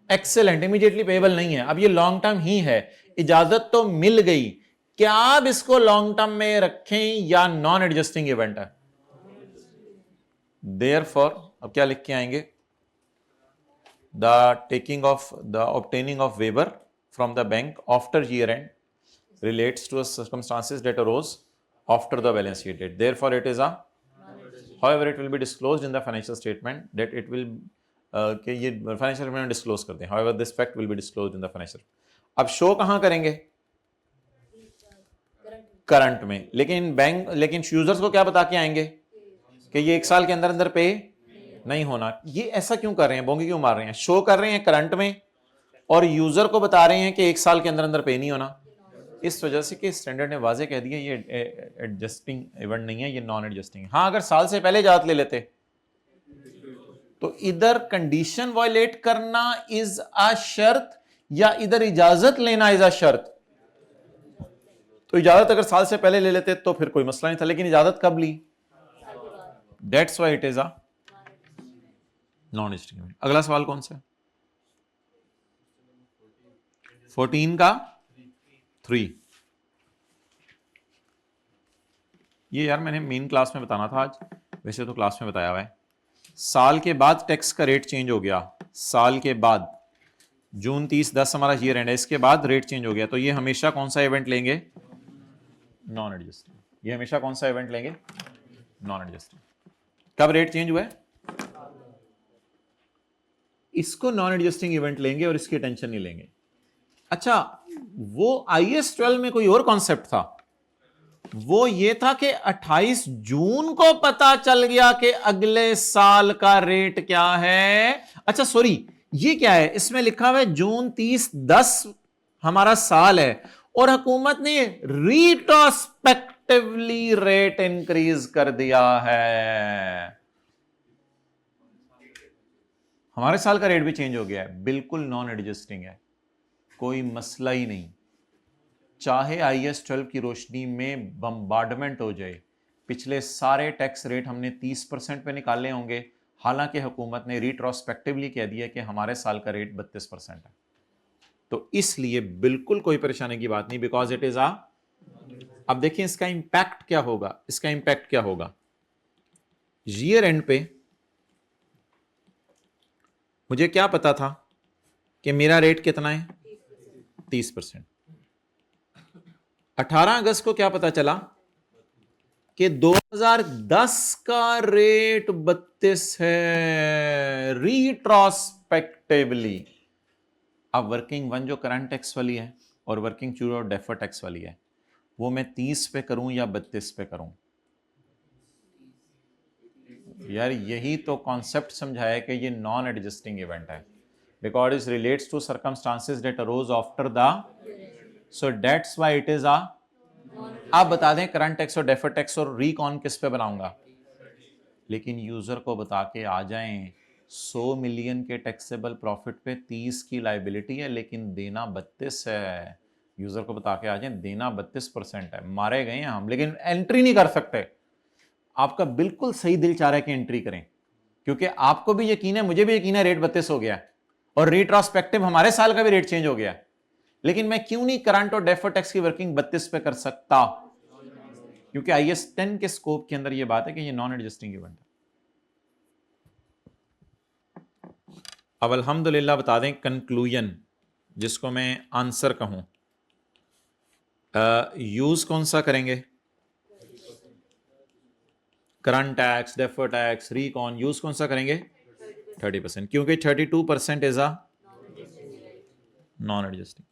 एक्सेलेंट इमीडिएटली पेएबल नहीं है, अब ये लॉन्ग टर्म ही है, इजाजत तो मिल गई, क्या आप इसको लॉन्ग टर्म में रखें या नॉन एडजस्टिंग इवेंट है? देयरफॉर अब क्या लिख के आएंगे? The taking of the obtaining of weber from the bank after year and relates to circumstances that arose after the balance sheet date. Therefore, it is a, however, it will be disclosed in the financial statement that it will कि ये financial statement में disclose करते हैं। However, this fact will be disclosed in the financial। अब show कहां करेंगे? Current में। लेकिन यूजर्स को क्या बता के आएंगे कि ये एक साल के अंदर अंदर पे नहीं होना। ये ऐसा क्यों कर रहे हैं, बोंगी क्यों मार रहे हैं? शो कर रहे हैं करंट में और यूजर को बता रहे हैं कि एक साल के अंदर अंदर पे नहीं होना, इस वजह से कि स्टैंडर्ड ने वाजे कह दिया ये एडजस्टिंग इवेंट नहीं है, ये नॉन एडजस्टिंग है। हाँ, अगर साल से पहले इजाजत ले लेते तो इधर कंडीशन वायलेट करना इज अ शर्त या इधर इजाजत लेना इज अ शर्त? तो इजाजत अगर साल से पहले ले लेते तो फिर कोई मसला नहीं था, लेकिन इजाजत कब ली? That's why it is a non adjusting event. अगला सवाल कौन सा है? 14 का 3। ये यार मैंने मेन क्लास में बताना था आज, वैसे तो क्लास में बताया हुआ है। साल के बाद टैक्स का रेट चेंज हो गया, साल के बाद जून 30/10 हमारा ईयर एंड है, इसके बाद रेट चेंज हो गया, तो ये हमेशा कौन सा इवेंट लेंगे? Non adjusting. ये हमेशा कौन सा इवेंट लेंगे? Non adjusting. कब रेट चेंज हुआ है इसको नॉन एडजस्टिंग इवेंट लेंगे और इसकी टेंशन नहीं लेंगे। अच्छा, वो IAS 12 में कोई और कॉन्सेप्ट था, वो ये था कि 28 जून को पता चल गया कि अगले साल का रेट क्या है। अच्छा सॉरी, ये क्या है? इसमें लिखा हुआ है जून 30/10 हमारा साल है और हुकूमत ने रिट्रोस्पेक्टिवली रेट इंक्रीज कर दिया है, हमारे साल का रेट भी चेंज हो गया है, बिल्कुल नॉन एडजस्टिंग है, कोई मसला ही नहीं। चाहे IAS 12 की रोशनी में बम्बार्डमेंट हो जाए, पिछले सारे टैक्स रेट हमने 30% पे निकाले होंगे, हालांकि हुकूमत ने रिट्रोस्पेक्टिवली कह दिया कि हमारे साल का रेट 32% है, तो इसलिए बिल्कुल कोई परेशानी की बात नहीं, बिकॉज इट इज आ। अब देखिए इसका इंपैक्ट क्या होगा, इसका इंपैक्ट क्या होगा? ईयर एंड पे मुझे क्या पता था कि मेरा रेट कितना है? 30%। 18 अगस्त को क्या पता चला कि 2010 का रेट 32 है रिट्रोस्पेक्टिवली। अब वर्किंग वन जो करंट टैक्स वाली है और वर्किंग टू और डेफर टैक्स वाली है, वो मैं 30 पे करूं या 32 पे करूं? यार यही तो कॉन्सेप्ट समझाया कि ये नॉन एडजस्टिंग इवेंट है, because it relates to circumstances that arose after the, so that's why it is a. आप बता दें करंट टैक्स और डेफर टैक्स और रिकॉन किस पे बनाऊंगा, लेकिन यूजर को बता के आ जाएं 100 मिलियन के टैक्सेबल प्रॉफिट पे 30 की लाइबिलिटी है लेकिन देना 32 है। यूजर को बता के आ जाएं देना 32% है, मारे गए हैं हम, लेकिन एंट्री नहीं कर सकते। आपका बिल्कुल सही दिल चाह रहा है कि एंट्री करें, क्योंकि आपको भी यकीन है, मुझे भी यकीन है, रेट 32 हो गया और रिट्रोस्पेक्टिव हमारे साल का भी रेट चेंज हो गया, लेकिन मैं क्यों नहीं करंट और डेफर टैक्स की वर्किंग 32 पे कर सकता? क्योंकि IAS 10 के स्कोप के अंदर ये बात है कि ये नॉन एडजस्टिंग इवेंट है। अब अल्हम्दुलिल्लाह बता दें कंक्लूजन, जिसको मैं आंसर कहूं, यूज कौन सा करेंगे? Current tax, defer tax, recon, use कौन सा करेंगे? 30%, क्योंकि 32% is a non adjusting.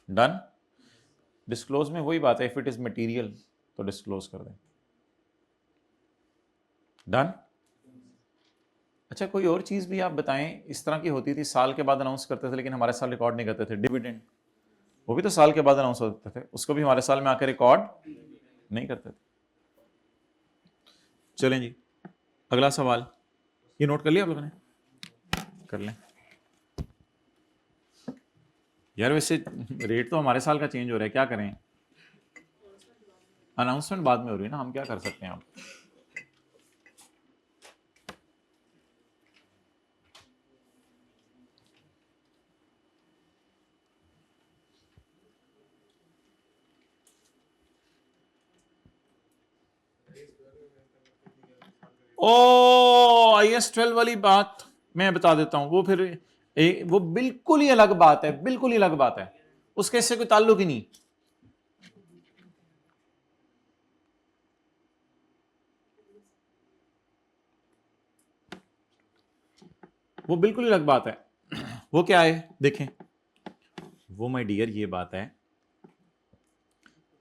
Done. Disclose में वही बात है, इफ इट इज मटेरियल तो डिस्क्लोज कर दें। डन। अच्छा, कोई और चीज भी आप बताएं इस तरह की होती थी, साल के बाद अनाउंस करते थे लेकिन हमारे साल रिकॉर्ड नहीं करते थे। डिविडेंड, वो भी तो साल के बाद अनाउंस होते थे, उसको भी हमारे साल में आकर रिकॉर्ड नहीं करते थे। चलें जी, अगला सवाल। ये नोट कर लिया आप लोगों ने? कर लें यार। वैसे रेट तो हमारे साल का चेंज हो रहा है, क्या करें? अनाउंसमेंट बाद में हो रही है ना, हम क्या कर सकते हैं? आप ओ IAS 12 वाली बात मैं बता देता हूं, वो फिर वो बिल्कुल ही अलग बात है, बिल्कुल ही अलग बात है, उसके इससे कोई ताल्लुक ही नहीं। वो बिल्कुल ही अलग बात है। वो क्या है देखें, वो माय डियर ये बात है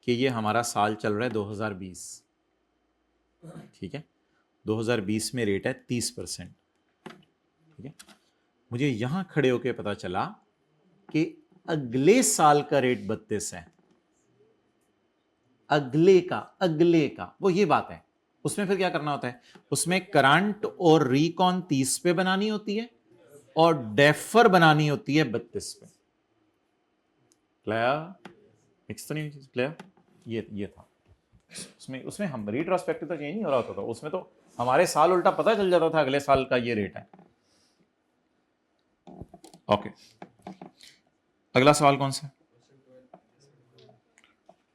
कि ये हमारा साल चल रहा है 2020, ठीक है? 2020 में रेट है 30%, ठीक है? मुझे यहां खड़े होकर पता चला कि अगले साल का रेट 32 है। अगले का वो ये बात है। उसमें फिर क्या करना होता है? उसमें करंट और रिकॉन 30 पे बनानी होती है और डेफर बनानी होती है 32 पे। क्लियर? मिक्स तो नहीं चीज? क्लियर? ये था उसमें। उसमें हम रिट्रोस्पेक्टिव तो चेंज नहीं हो रहा होता था, उसमें तो हमारे साल उल्टा पता चल जाता था अगले साल का ये रेट है। ओके, अगला सवाल कौन सा?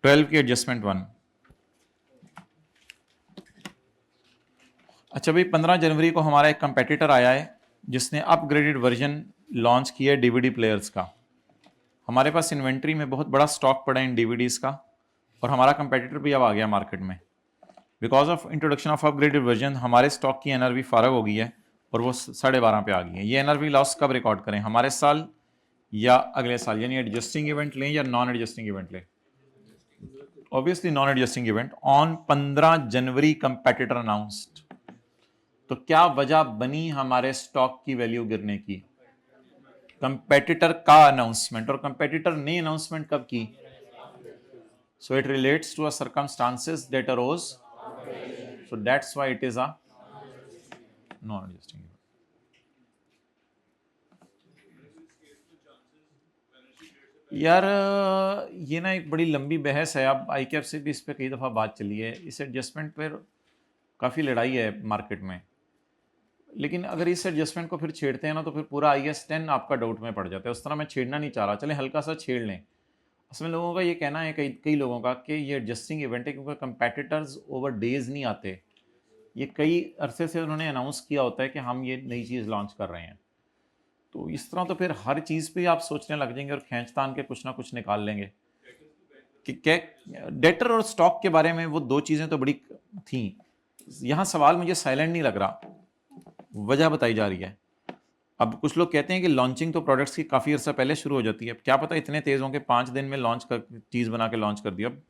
12 की एडजस्टमेंट 1। अच्छा भाई, 15 जनवरी को हमारा एक कंपेटिटर आया है जिसने अपग्रेडेड वर्जन लॉन्च किया है डीवीडी प्लेयर्स का। हमारे पास इन्वेंट्री में बहुत बड़ा स्टॉक पड़ा है इन डीवीडीज का, और हमारा कंपेटिटर भी अब आ गया मार्केट में। Because of introduction of upgraded version हमारे स्टॉक की एनआरवी फारग हो गई है और वो 12.5 पे आ गई है। ये एनआरवी लॉस कब रिकॉर्ड करें, हमारे साल या अगले साल? यानी एडजस्टिंग इवेंट लें या नॉन एडजस्टिंग इवेंट लें? Obviously non adjusting event. On 15 January competitor announced, तो क्या वजह बनी हमारे स्टॉक की वैल्यू गिरने की? कंपेटिटर का अनाउंसमेंट, और कंपेटिटर ने अनाउंसमेंट कब की? So it relates to a circumstances that arose, so that's why it is a non adjusting event. यार ये ना एक बड़ी लंबी बहस है, अब ICAP से भी इस पर कई दफ़ा बात चली है। इस एडजस्टमेंट पर काफ़ी लड़ाई है मार्केट में, लेकिन अगर इस एडजस्टमेंट को फिर छेड़ते हैं ना तो फिर पूरा IAS 10 आपका डाउट में पड़ जाता है। उस तरह मैं छेड़ना नहीं चाह रहा, चले हल्का सा छेड़ लें। असल में लोगों का ये कहना है, कई कई लोगों का, कि ये एडजस्टिंग इवेंट है क्योंकि कंपेटिटर्स ओवर डेज नहीं आते। ये कई अरसे से उन्होंने अनाउंस किया होता है कि हम ये नई चीज़ लॉन्च कर रहे हैं। तो इस तरह तो फिर हर चीज़ पे आप सोचने लग जाएंगे और खींचतान के कुछ ना कुछ निकाल लेंगे कि क्या। डेटर और स्टॉक के बारे में वो दो चीज़ें तो बड़ी थी। यहाँ सवाल मुझे साइलेंट नहीं लग रहा, वजह बताई जा रही है। अब कुछ लोग कहते हैं कि लॉन्चिंग तो प्रोडक्ट्स की काफ़ी अर्सा पहले शुरू हो जाती है। क्या पता इतने तेज़ हों कि 5 दिन में लॉन्च कर चीज़ बना के लॉन्च कर दिया। अब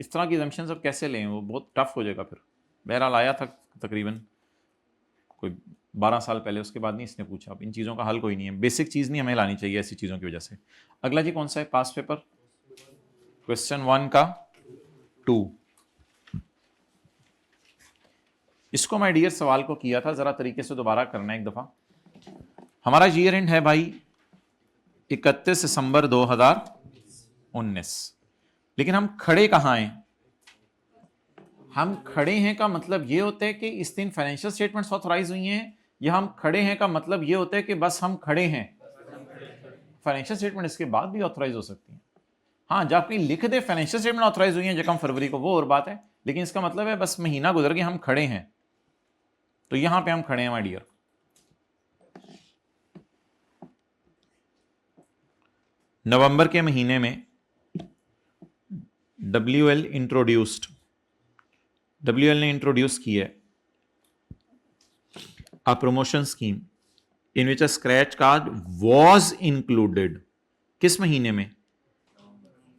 इस तरह की एजम्पशंस अब कैसे लें, वो बहुत टफ हो जाएगा फिर। बहरहाल आया था तकरीबन कोई 12 साल पहले, उसके बाद नहीं इसने पूछा। अब इन चीज़ों का हल कोई नहीं है, बेसिक चीज़ नहीं हमें लानी चाहिए ऐसी चीज़ों की वजह से। अगला जी कौन सा है? पास पेपर क्वेश्चन 1 का 2। इसको मैं डियर सवाल को किया था, ज़रा तरीके से दोबारा करना है एक दफ़ा। हमारा ईयर एंड है भाई 31 दिसंबर 2019, लेकिन हम खड़े कहाँ हैं? हम खड़े हैं का मतलब ये होता है कि इस दिन फाइनेंशियल स्टेटमेंट्स ऑथराइज हुई हैं ये हम खड़े हैं का मतलब ये होता है कि बस हम खड़े हैं। फाइनेंशियल स्टेटमेंट इसके बाद भी ऑथराइज हो सकती है। हाँ, जब आपकी लिख दे फाइनेंशियल स्टेटमेंट ऑथराइज हुई है जकम फरवरी को, वो और बात है, लेकिन इसका मतलब है बस महीना गुजर गया, हम खड़े हैं। तो यहां पे हम खड़े हैं माय डियर। नवंबर के महीने में WL इंट्रोड्यूस्ड, WL ने इंट्रोड्यूस की है a promotion scheme in which a scratch card was included. किस महीने में?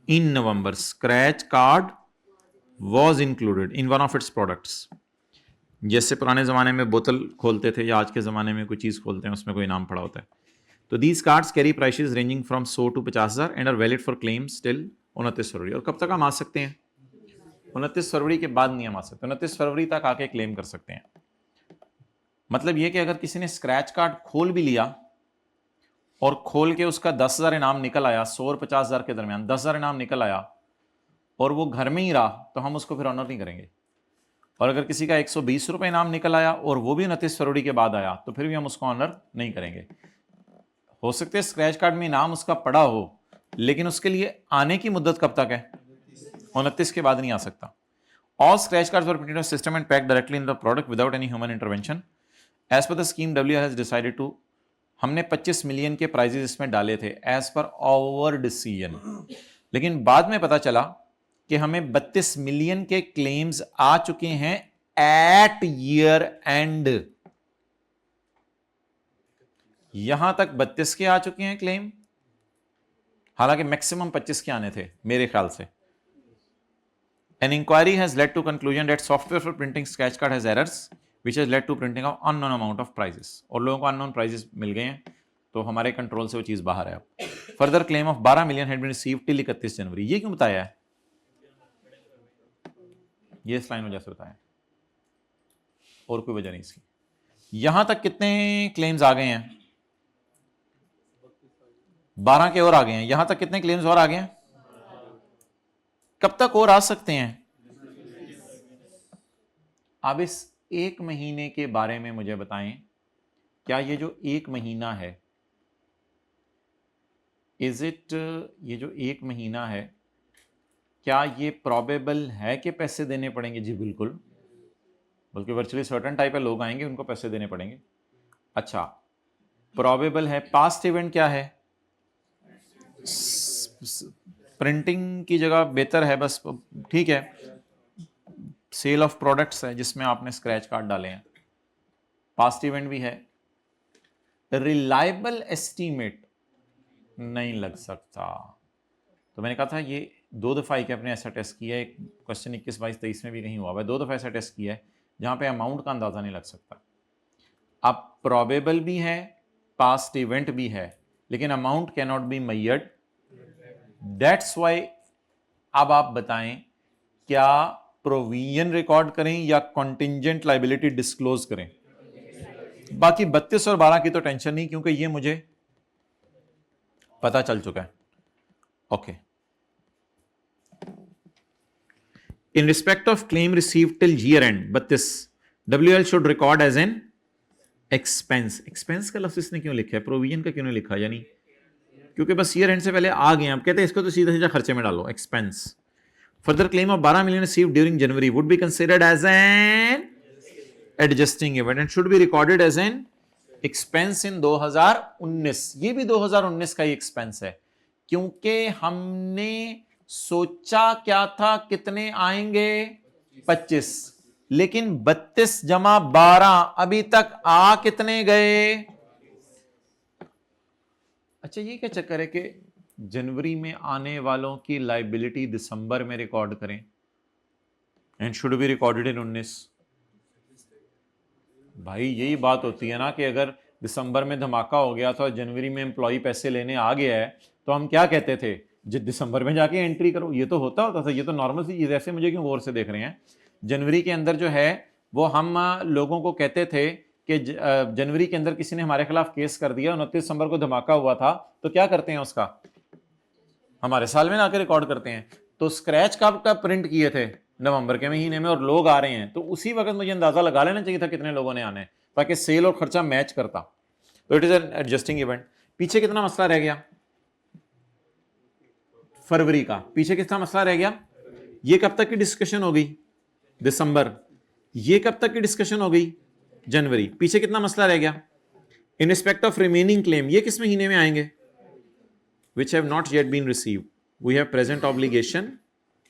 In November. Scratch card was included in one of its products. जैसे पुराने जमाने में बोतल खोलते थे या आज के जमाने में कोई चीज खोलते हैं उसमें कोई नाम पड़ा होता है। तो these cards carry prices ranging from 100 to 50,000 and are valid for claims till 29 February. और कब तक हम आ सकते हैं? 29 फरवरी के बाद नहीं हम आ सकते, 29 फरवरी तक आके क्लेम कर सकते हैं। मतलब यह कि अगर किसी ने स्क्रैच कार्ड खोल भी लिया और खोल के उसका 10,000 इनाम निकल आया, 100 और 50,000 के दरमियान 10,000 इनाम निकल आया और वो घर में ही रहा, तो हम उसको फिर ऑनर नहीं करेंगे। और अगर किसी का 120 रुपये इनाम निकल आया और वो भी 29 फरवरी के बाद आया, तो फिर भी हम उसको ऑनर नहीं करेंगे। हो सकते हैं स्क्रैच कार्ड में इनाम उसका पड़ा हो, लेकिन उसके लिए आने की मुद्दत कब तक है? 29 के बाद नहीं आ सकता। All scratch cards were printed on system and packed directly in the product without any human intervention. As per the scheme, WL has decided to, हमने 25 मिलियन के प्राइजेस इसमें डाले थे एज पर आवर डिसीजन, लेकिन बाद में पता चला कि हमें 32 मिलियन के क्लेम्स आ चुके हैं एट ईयर एंड। यहां तक 32 के आ चुके हैं क्लेम, हालांकि मैक्सिमम 25 के आने थे मेरे ख्याल से। An inquiry has led to conclusion that software for printing scratch card has errors, which has led to printing of unknown amount of prices. और लोगों को unknown prices मिल गए हैं, तो हमारे कंट्रोल से वो चीज बाहर है अब। Further claim of 12 million had been received till 31 जनवरी। ये क्यों बताया है? ये इस लाइन वजह से बताया, और कोई वजह नहीं इसकी। यहां तक कितने क्लेम्स आ गए हैं? 12 के और आ गए हैं। यहां तक कितने क्लेम्स और आ गए हैं? कब तक और आ सकते हैं? अब इस एक महीने के बारे में मुझे बताएं, क्या ये जो एक महीना है, इज इट, ये जो एक महीना है, क्या ये प्रोबेबल है कि पैसे देने पड़ेंगे? जी बिल्कुल, बल्कि वर्चुअली सर्टेन टाइप के लोग आएंगे उनको पैसे देने पड़ेंगे। अच्छा, प्रोबेबल है। पास्ट इवेंट क्या है? प्रिंटिंग की जगह बेहतर है, बस ठीक है, सेल ऑफ प्रोडक्ट्स है जिसमें आपने स्क्रैच कार्ड डाले हैं, पास्ट इवेंट भी है। रिलायबल एस्टीमेट नहीं लग सकता, तो मैंने कहा था ये 2 दफा ही आपने ऐसा टेस्ट किया है, क्वेश्चन 21, 22, 23 में भी कहीं हुआ है, 2 दफा ऐसा टेस्ट किया है जहां पे अमाउंट का अंदाजा नहीं लग सकता। अब प्रोबेबल भी है, पास्ट इवेंट भी है, लेकिन amount can not be measured. That's why अब आप बताएं, क्या प्रोविजन रिकॉर्ड करें या कॉन्टिंजेंट लायबिलिटी डिस्क्लोज करें? बाकी 32 और 12 की तो टेंशन नहीं, क्योंकि ये मुझे पता चल चुका है। Okay, in respect of claim received till year end 32, WL should record as an expense. Expense का लफ्ज इसने क्यों लिखा है, प्रोविजन का क्यों नहीं लिखा? यानी क्योंकि बस ईयर एंड से पहले आ गए, अब कहते हैं इसको तो सीधा सीधा खर्चे में डालो, expense. Further claim of 12 million received during January would be considered as an adjusting event and should be recorded as an expense in 2019। ये भी 2019 का ही एक्सपेंस है, क्योंकि हमने सोचा क्या था, कितने आएंगे? 25, लेकिन 32 जमा 12 अभी तक आ कितने गए? अच्छा, ये क्या चक्कर है कि जनवरी में आने वालों की लायबिलिटी दिसंबर में रिकॉर्ड करें and should be recorded in 19? भाई यही बात होती है ना कि अगर दिसंबर में धमाका हो गया था, जनवरी में एम्प्लॉय पैसे लेने आ गया है, तो हम क्या कहते थे? दिसंबर में जाके एंट्री करो। ये तो होता था, ये तो नॉर्मल सी चीज। ऐसे मुझे क्यों गौर से देख रहे हैं? जनवरी के अंदर जो है वो हम लोगों को कहते थे कि जनवरी के अंदर किसी ने हमारे खिलाफ केस कर दिया, 29 दिसंबर को धमाका हुआ था, तो क्या करते हैं उसका? हमारे साल में आके रिकॉर्ड करते हैं। तो स्क्रैच कब का प्रिंट किए थे? नवंबर के महीने में, और लोग आ रहे हैं, तो उसी वक्त मुझे अंदाजा लगा लेना चाहिए था कितने लोगों ने आने। ताकि सेल और खर्चा मैच करता। तो it is an adjusting event. पीछे कितना मसला रह गया? फरवरी का। पीछे कितना मसला रह गया? ये कब तक की डिस्कशन हो गई? दिसंबर। ये कब तक की डिस्कशन हो गई? जनवरी। पीछे कितना मसला रह गया? इन रिस्पेक्ट ऑफ रिमेनिंग क्लेम, ये किस महीने में आएंगे? which have not yet been received. We have present obligation,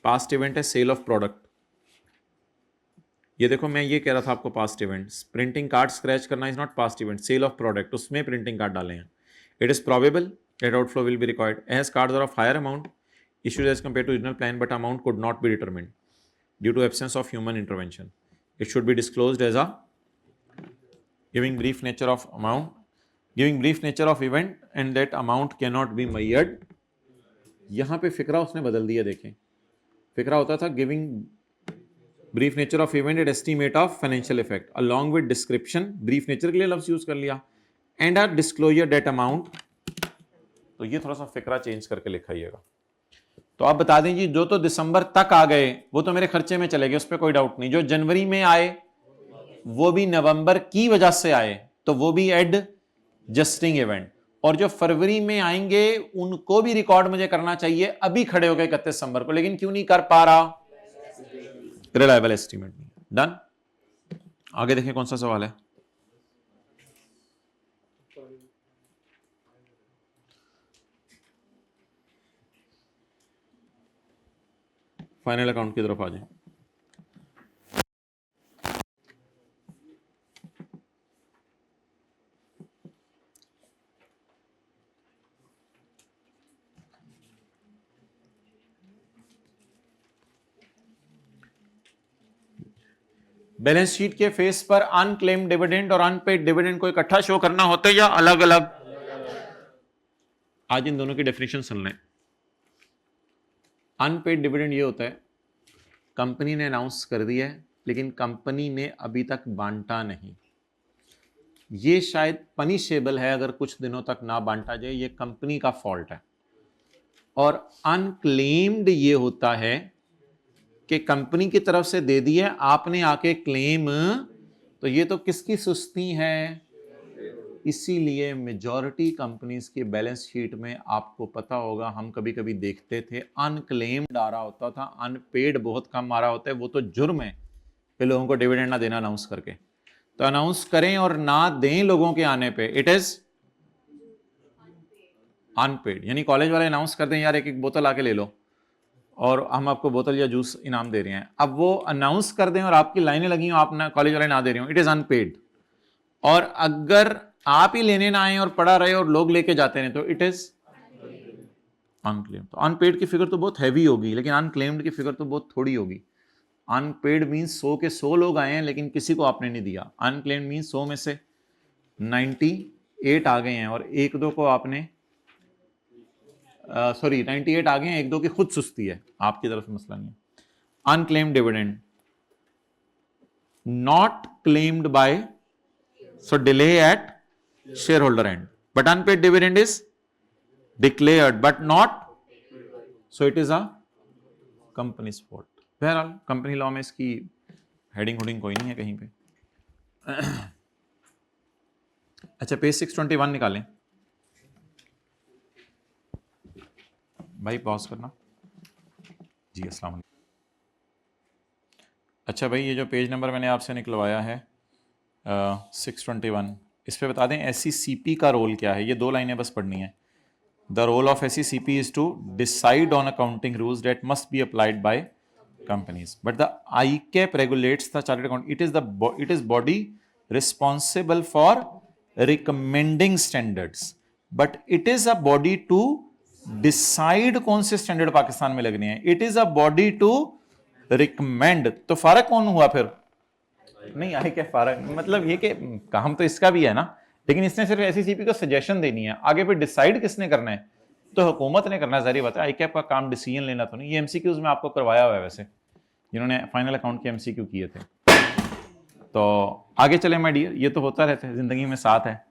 past event है sale of product. ये देखो मैं ये कह रहा था आपको past event, printing card scratch करना is not past event, sale of product उसमें प्रिंटिंग कार्ड डाले हैं. It is probable that outflow will be required as cards are of higher amount issued as compared to original plan, but amount could not be determined due to absence of human intervention. It should be disclosed as a giving brief nature of amount, giving brief nature of event, and that amount cannot be measured. यहाँ पे फिक्रा उसने बदल दिया. देखें, फिक्रा होता था giving brief nature of event and estimate of financial effect along with description. Brief nature के लिए लफ्ज यूज कर लिया and are disclosure date amount. तो ये थोड़ा सा फिक्रा चेंज करके लिखाइएगा. तो आप बता दें जी, जो तो दिसंबर तक आ गए वो तो मेरे खर्चे में चले गए, उस पर कोई डाउट नहीं. जो जनवरी में आए वो भी नवंबर की वजह से आए, तो वो भी एडजस्टिंग इवेंट. और जो फरवरी में आएंगे उनको भी रिकॉर्ड मुझे करना चाहिए अभी खड़े हो गए 31 दिसंबर को, लेकिन क्यों नहीं कर पा रहा? रिलायबल एस्टीमेट नहीं. डन. आगे देखें कौन सा सवाल है. फाइनल अकाउंट की तरफ आ जाए. बैलेंस शीट के फेस पर अनक्लेम्ड डिविडेंड और अनपेड डिविडेंड को इकट्ठा शो करना होता है या अलग अलग? आज इन दोनों की डेफिनेशन सुन लें. अनपेड डिविडेंड ये होता है कंपनी ने अनाउंस कर दिया है लेकिन कंपनी ने अभी तक बांटा नहीं. ये शायद पनिशेबल है अगर कुछ दिनों तक ना बांटा जाए, ये कंपनी का फॉल्ट है. और अनक्लेम्ड ये होता है कि कंपनी की तरफ से दे दी है, आपने आके क्लेम, तो ये तो किसकी सुस्ती है? इसीलिए मेजॉरिटी कंपनीज की बैलेंस शीट में आपको पता होगा, हम कभी कभी देखते थे अनक्लेम्ड आ रहा होता था, अनपेड बहुत कम आ रहा होता है. वो तो जुर्म है कि लोगों को डिविडेंड ना देना अनाउंस करके. तो अनाउंस करें और ना दें लोगों के आने पे, इट इज अनपेड. यानी कॉलेज वाले अनाउंस कर दें यार एक एक बोतल आके ले लो और हम आपको बोतल या जूस इनाम दे रहे हैं. अब वो अनाउंस कर दें और आपकी लाइनें लगी हो, आप ना कॉलेज वाले ना दे रहे हो, इट इज अनपेड. और अगर आप ही लेने ना आए और पड़ा रहे और लोग लेके जाते हैं तो इट इज अनक्लेम्ड. तो अनपेड की फिगर तो बहुत हैवी होगी, लेकिन अनक्लेम्ड की फिगर तो बहुत थोड़ी होगी. अनपेड मीन्स 100 के 100 लोग आए हैं लेकिन किसी को आपने नहीं दिया. अनक्लेम्ड मीन्स 100 में से 98 आ गए हैं और एक दो को आपने 98 आ गए हैं, एक दो की खुद सुस्ती है, आपकी तरफ से मसला नहीं है. Unclaimed dividend not claimed by, so delay at share holder end, but unpaid dividend is declared but not, so it is a company's fault. बहरहाल कंपनी लॉ में इसकी हेडिंग होडिंग कोई नहीं है कहीं पे. अच्छा, पेज 621 निकालें भाई, पॉज करना जी. अस्सलाम वालेकुम. अच्छा भाई, ये जो पेज नंबर मैंने आपसे निकलवाया है 621, इस पे बता दें SECP का रोल क्या है. ये 2 लाइनें बस पढ़नी है. The role of SECP is to decide on accounting rules that must be applied by companies, but the ICAP regulates the chartered account. It is body responsible for recommending standards, but it is a body to decide कौन से standard Pakistan में लगने हैं. It is a body to recommend. तो फारक कौन हुआ फिर? नहीं आए क्या फारक, मतलब ये कि काम तो इसका भी है ना, लेकिन इसने सिर्फ SECP को सजेशन देनी है. आगे फिर डिसाइड किसने करना है? तो हुकूमत ने करना है. जारी बात है, ICAP का काम डिसीजन लेना तो नहीं. ये MCQs में आपको करवाया हुआ है वैसे, जिन्होंने फाइनल अकाउंट के MCQ किए थे. तो आगे चले माय डियर, ये तो होता रहता है जिंदगी में, साथ है.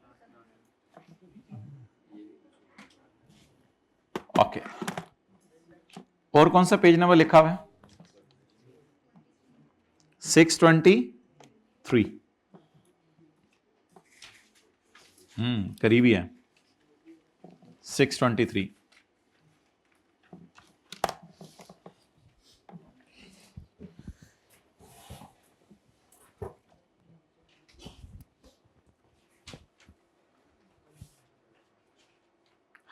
ओके, और कौन सा पेज नंबर लिखा हुआ है? 623. करीबी है 623।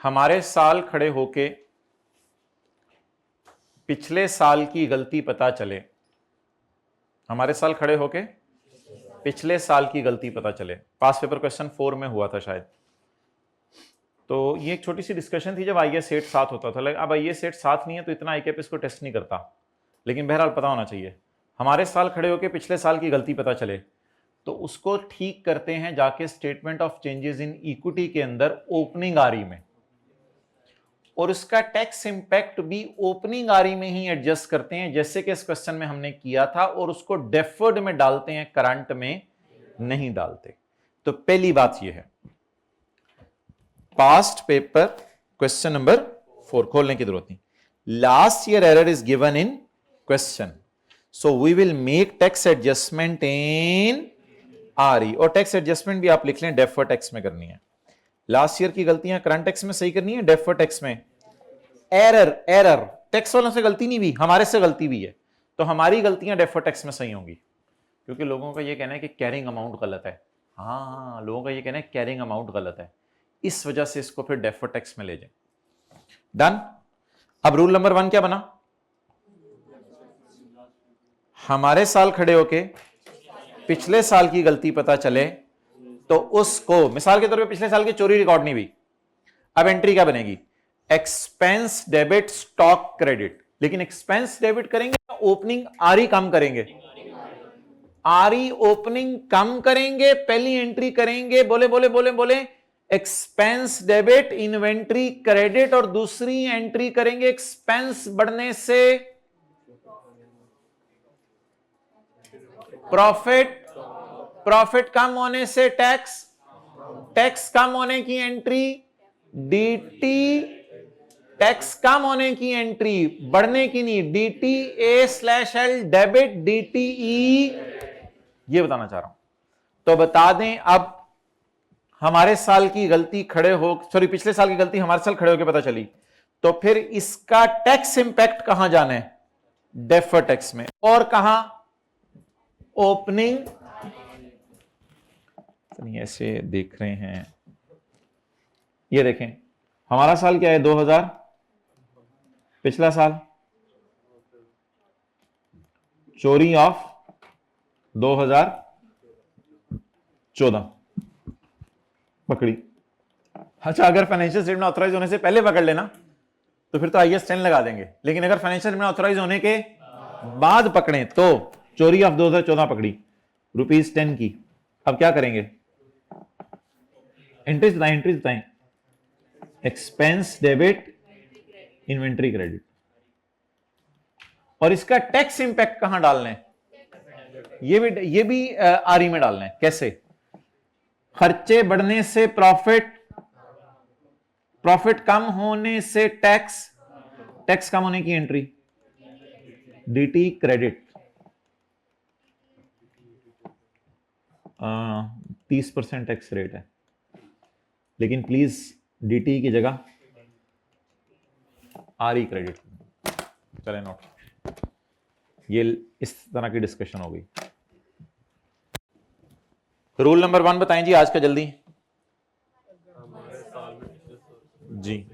हमारे साल खड़े होके पिछले साल की गलती पता चले, हमारे साल खड़े होके पिछले साल की गलती पता चले। पास पेपर क्वेश्चन 4 में हुआ था शायद। तो ये एक छोटी सी डिस्कशन थी जब आईएएस सेट 7 होता था। अब आईएएस सेट 7 नहीं है तो इतना आईकेप इसको टेस्ट नहीं करता, लेकिन बहरहाल पता होना चाहिए। हमारे साल खड़े होके पिछले साल की गलती पता चले तो उसको ठीक करते हैं जाके statement of changes in equity के अंदर ओपनिंग आरई में, और उसका टैक्स इंपैक्ट भी ओपनिंग आरई में ही एडजस्ट करते हैं जैसे कि इस क्वेश्चन में हमने किया था, और उसको डेफर्ड में डालते हैं, करंट में नहीं डालते। तो पहली बात यह है, पास्ट पेपर क्वेश्चन नंबर 4 खोलने की जरूरत नहीं। Last year error is given in question, so we will make tax adjustment in RE, और टैक्स एडजस्टमेंट भी आप लिख लें डेफर्ड टैक्स में करनी है। लास्ट ईयर की गलतियां करंट टैक्स में सही करनी है, डेफर्ड टैक्स में एरर टैक्स वालों से गलती नहीं हुई, हमारे से गलती हुई है, तो हमारी गलतियां डेफर्ड टैक्स में सही होंगी। क्योंकि लोगों का यह कहना है कि कैरिंग अमाउंट गलत है। हाँ, लोगों का यह कहना है कैरिंग अमाउंट गलत है, इस वजह से इसको फिर डेफर्ड टैक्स में ले जाए। डन। अब रूल नंबर 1 क्या बना? हमारे साल खड़े होके पिछले साल की गलती पता चले तो उसको, मिसाल के तौर पे पिछले साल की चोरी रिकॉर्ड नहीं हुई, अब एंट्री क्या बनेगी? Expense debit stock credit. लेकिन एक्सपेंस डेबिट करेंगे या ओपनिंग आरई कम करेंगे? आरई ओपनिंग कम करेंगे, पहली एंट्री करेंगे, बोले बोले बोले बोले एक्सपेंस डेबिट इन्वेंट्री क्रेडिट, और दूसरी एंट्री करेंगे एक्सपेंस बढ़ने से प्रॉफिट, प्रॉफिट कम होने से टैक्स, टैक्स कम होने की एंट्री डीटी, टैक्स कम होने की एंट्री, बढ़ने की नहीं, डीटी ए/एल डेबिट, डीटी ई, ये बताना चाह रहा हूं। तो बता दें, अब हमारे साल की गलती पिछले साल की गलती हमारे साल खड़े होकर पता चली, तो फिर इसका टैक्स इंपैक्ट कहां जाना है? डेफर्ड टैक्स में। और कहां? ओपनिंग। ऐसे देख रहे हैं, ये देखें हमारा साल क्या है? 2000, पिछला साल चोरी ऑफ 2014 पकड़ी। अच्छा, अगर फाइनेंशियल स्टेटमेंट ऑथराइज होने से पहले पकड़ लेना तो फिर तो आईएएस 10 लगा देंगे, लेकिन अगर फाइनेंशियल स्टेटमेंट ऑथराइज होने के बाद पकड़े तो चोरी ऑफ 2014 पकड़ी, ₹10 की। अब क्या करेंगे? एंट्रीज बताएं। एक्सपेंस डेबिट, इन्वेंट्री क्रेडिट, और इसका टैक्स इंपैक्ट कहां डालना है? ये भी आरई में डालना है। कैसे? खर्चे बढ़ने से प्रॉफिट, प्रॉफिट कम होने से टैक्स, टैक्स कम होने की entry DT credit. 30% tax rate है, लेकिन प्लीज डीटी की जगह आरई क्रेडिट। चले नोट, ये इस तरह की डिस्कशन हो गई। रूल नंबर 1 बताएं जी आज का, जल्दी जी।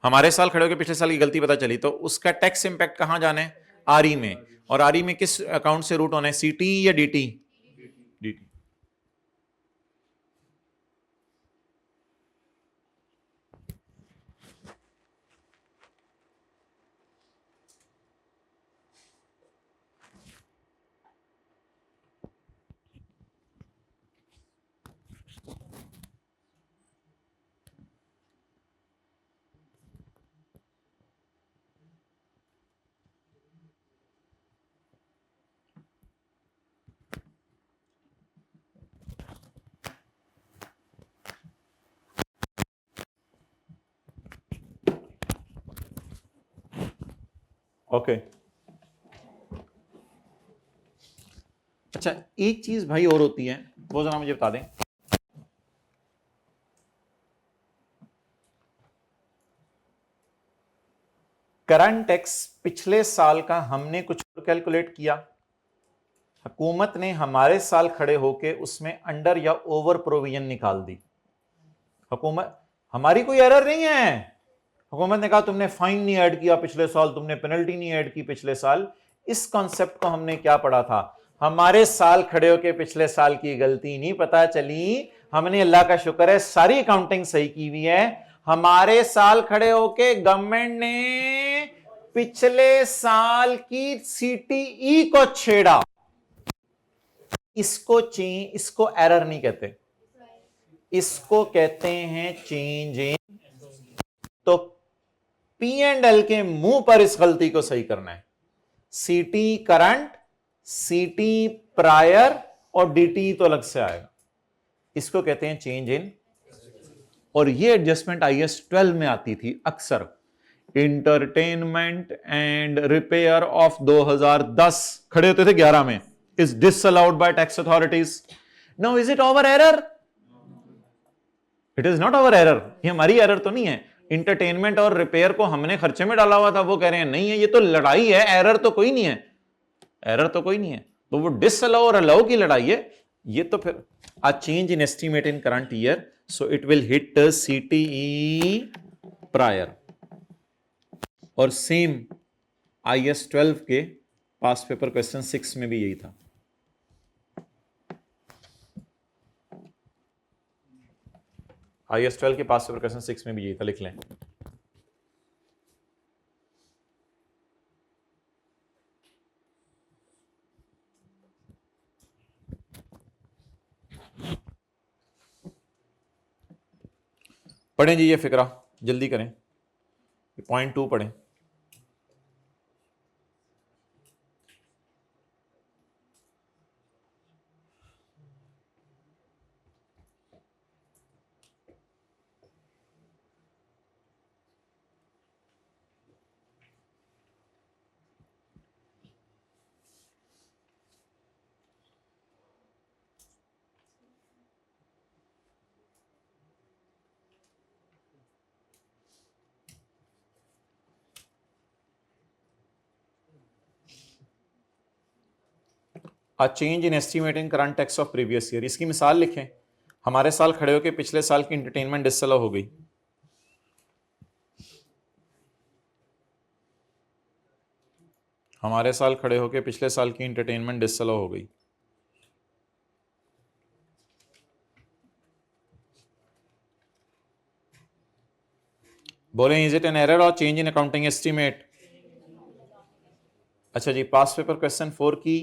हमारे साल खड़े होकर पिछले साल की गलती पता चली तो उसका टैक्स इंपैक्ट कहां जाना है? आरई में। और आरई में किस अकाउंट से रूट होना है? सीटी या डीटी? डीटी। ओके। अच्छा, एक चीज भाई और होती है, वो जरा मुझे बता दें। करंट टैक्स पिछले साल का हमने कुछ कैलकुलेट किया, हुकूमत ने हमारे साल खड़े होके उसमें अंडर या ओवर प्रोविजन निकाल दी। हुकूमत, हमारी कोई एरर नहीं है, हुकूमत ने कहा तुमने फाइन नहीं ऐड किया पिछले साल, तुमने पेनल्टी नहीं ऐड की पिछले साल। इस कॉन्सेप्ट को हमने क्या पढ़ा था, हमारे साल खड़े होके पिछले साल की गलती नहीं पता चली, हमने अल्लाह का शुक्र है सारी अकाउंटिंग सही की हुई है। हमारे साल खड़े होके गवर्नमेंट ने पिछले साल की सीटीई को छेड़ा, इसको एरर नहीं कहते, इसको कहते हैं चेंज इन। तो P&L के मुंह पर इस गलती को सही करना है। सीटी करंट, सीटी प्रायर और डीटी तो अलग से आएगा, इसको कहते हैं चेंज इन। और ये एडजस्टमेंट IAS 12 में आती थी अक्सर। इंटरटेनमेंट एंड रिपेयर ऑफ 2010 खड़े होते थे 11 में, is disallowed by tax authorities. Now is it our error? It is not our error, ये हमारी एरर तो नहीं है। इंटरटेनमेंट और रिपेयर को हमने खर्चे में डाला हुआ था, वो कह रहे हैं नहीं है, ये तो लड़ाई है, एरर तो कोई नहीं है, एरर तो कोई नहीं है। तो वो डिसअलाउ और अलाउ की लड़ाई है। ये तो फिर a change in estimate in current year, so it will hit CTE prior। और सेम IAS 12 के पास्ट पेपर क्वेश्चन 6 में भी यही था। IAS 12 के पास्ट पेपर क्वेश्चन 6 में भी यही था, लिख लें। पढ़ें जी ये फिक्रा, जल्दी करें, पॉइंट 2 पढ़ें। A change in estimating current tax of previous year, इसकी मिसाल लिखें। हमारे साल खड़े होके पिछले साल की इंटरटेनमेंट डिसअलाउ हो गई, हमारे साल खड़े होके पिछले साल की इंटरटेनमेंट डिसअलाउ हो गई। बोले इज इट एन एरर और चेंज इन अकाउंटिंग एस्टीमेट? अच्छा जी, पास्ट पेपर क्वेश्चन 4 की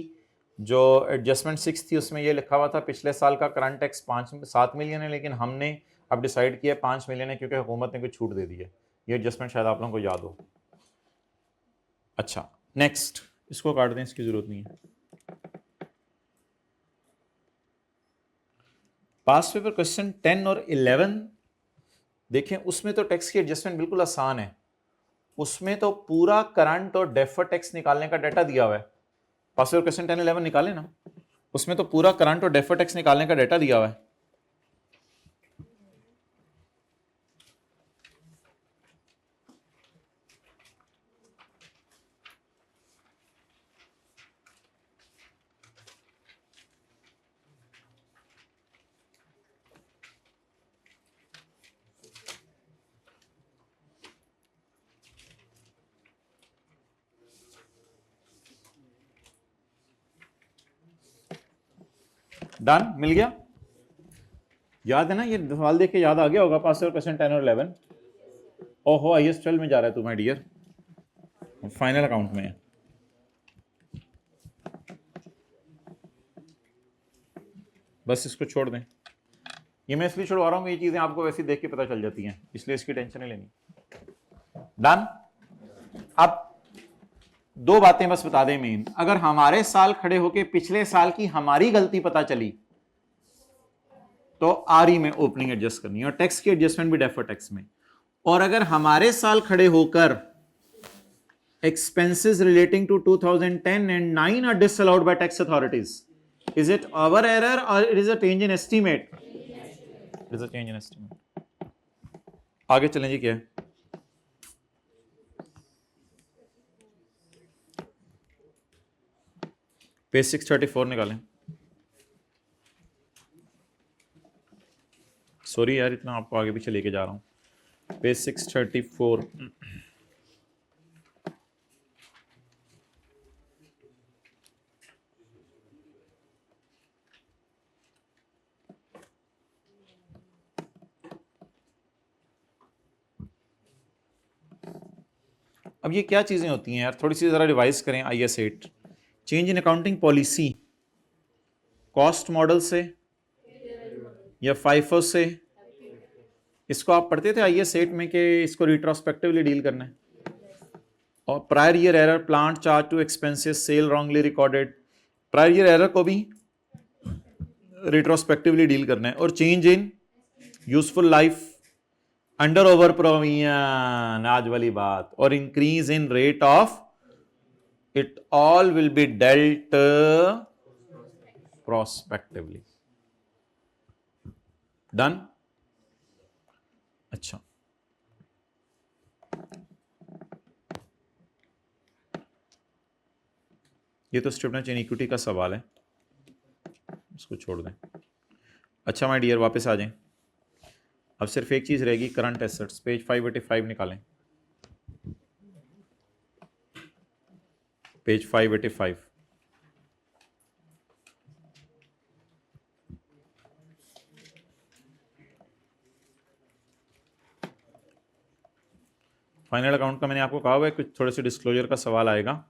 जो एडजस्टमेंट 6 थी उसमें ये लिखा हुआ था पिछले साल का करंट टैक्स 7 मिलियन है, लेकिन हमने अब डिसाइड किया 5 मिलियन है क्योंकि हुकूमत ने कोई छूट दे दी है। ये एडजस्टमेंट शायद आप लोगों को याद हो। अच्छा नेक्स्ट, इसको काट दें, इसकी जरूरत नहीं है। पास्ट पेपर क्वेश्चन 10 और 11 देखें, उसमें तो टैक्स की एडजस्टमेंट बिल्कुल आसान है, उसमें तो पूरा करंट और डेफर टैक्स निकालने का डाटा दिया हुआ है। पास्ट पेपर क्वेश्चन 10 11 निकालें ना, उसमें तो पूरा करंट और डेफर टैक्स निकालने का डाटा दिया हुआ है। डन, मिल गया? याद है ना, ये सवाल देख के याद आ गया होगा। पास पेपर क्वेश्चन 10 और 11। ओहो IAS 12 में जा रहा है तू माय डियर, फाइनल अकाउंट में है। बस इसको छोड़ दें, ये मैं इसलिए छुड़वा रहा हूँ, ये चीजें आपको वैसे देख के पता चल जाती हैं, इसलिए इसकी टेंशन नहीं लेनी। डन। अब 2 बातें बस बता दें मेन, अगर हमारे साल खड़े होके पिछले साल की हमारी गलती पता चली तो RE में ओपनिंग एडजस्ट करनी है, और टैक्स की एडजस्टमेंट भी डेफर टैक्स में। और अगर हमारे साल खड़े होकर expenses relating to 2010 and 9 are disallowed by tax authorities, is it our error or it is a change in estimate? It is a change in estimate. आगे चलें जी, क्या है? पेज 634 निकालें। सॉरी यार, इतना आपको आगे पीछे लेके जा रहा हूं। पेज 634। अब ये क्या चीजें होती हैं यार, थोड़ी सी जरा रिवाइज करें। IS 8 change in accounting policy, cost model से या FIFO से? इसको आप पढ़ते थे IS 8 में कि इसको रिट्रोस्पेक्टिवली डील करना है। और prior year error, plant charge to expenses, sale wrongly recorded, prior year error को भी रिट्रोस्पेक्टिवली डील करना है। और change in useful life, under over provision, आज वाली बात, और increase in rate of, it all will be dealt prospectively. Done? अच्छा, ये तो स्टेटमेंट चेन इक्विटी का सवाल है, इसको छोड़ दें। अच्छा माय डियर, वापस आ जाएं। अब सिर्फ एक चीज रहेगी, करंट एसेट्स। पेज 585 निकालें, पेज 585। फाइनल अकाउंट का मैंने आपको कहा हुआ है कुछ थोड़े से डिस्क्लोजर का सवाल आएगा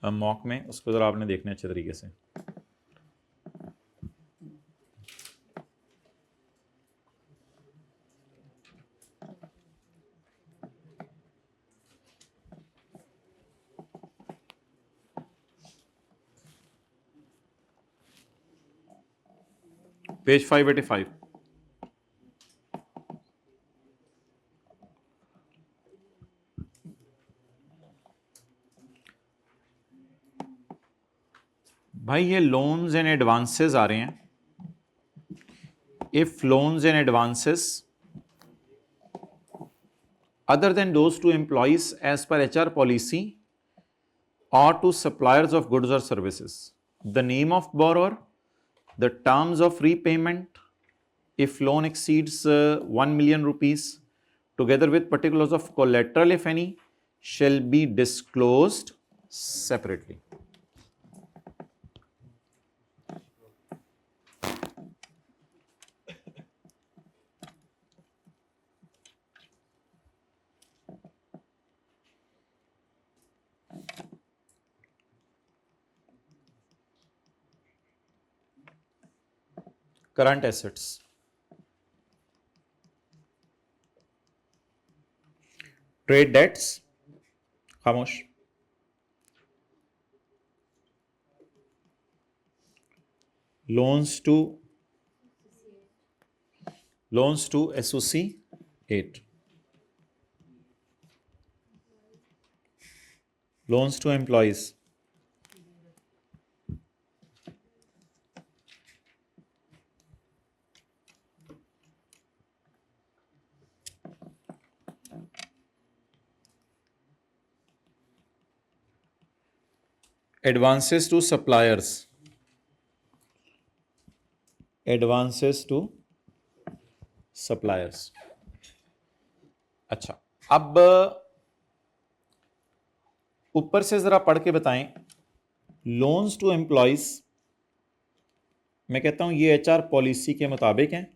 मॉक में, उसको जरा आपने देखना अच्छे तरीके से। पेज 585। भाई ये लोन्स एंड एडवांसेस आ रहे हैं। If loans and advances other than those to employees as per HR policy or to suppliers of goods or services, the name of borrower, the terms of repayment, if loan exceeds 1 million rupees, together with particulars of collateral, if any, shall be disclosed separately. Current assets, trade debts, खामोश, loans to associate, loans to employees, advances to suppliers, advances to suppliers। अच्छा, अब ऊपर से जरा पढ़ के बताएं। Loans to employees, मैं कहता हूं ये HR पॉलिसी के मुताबिक हैं,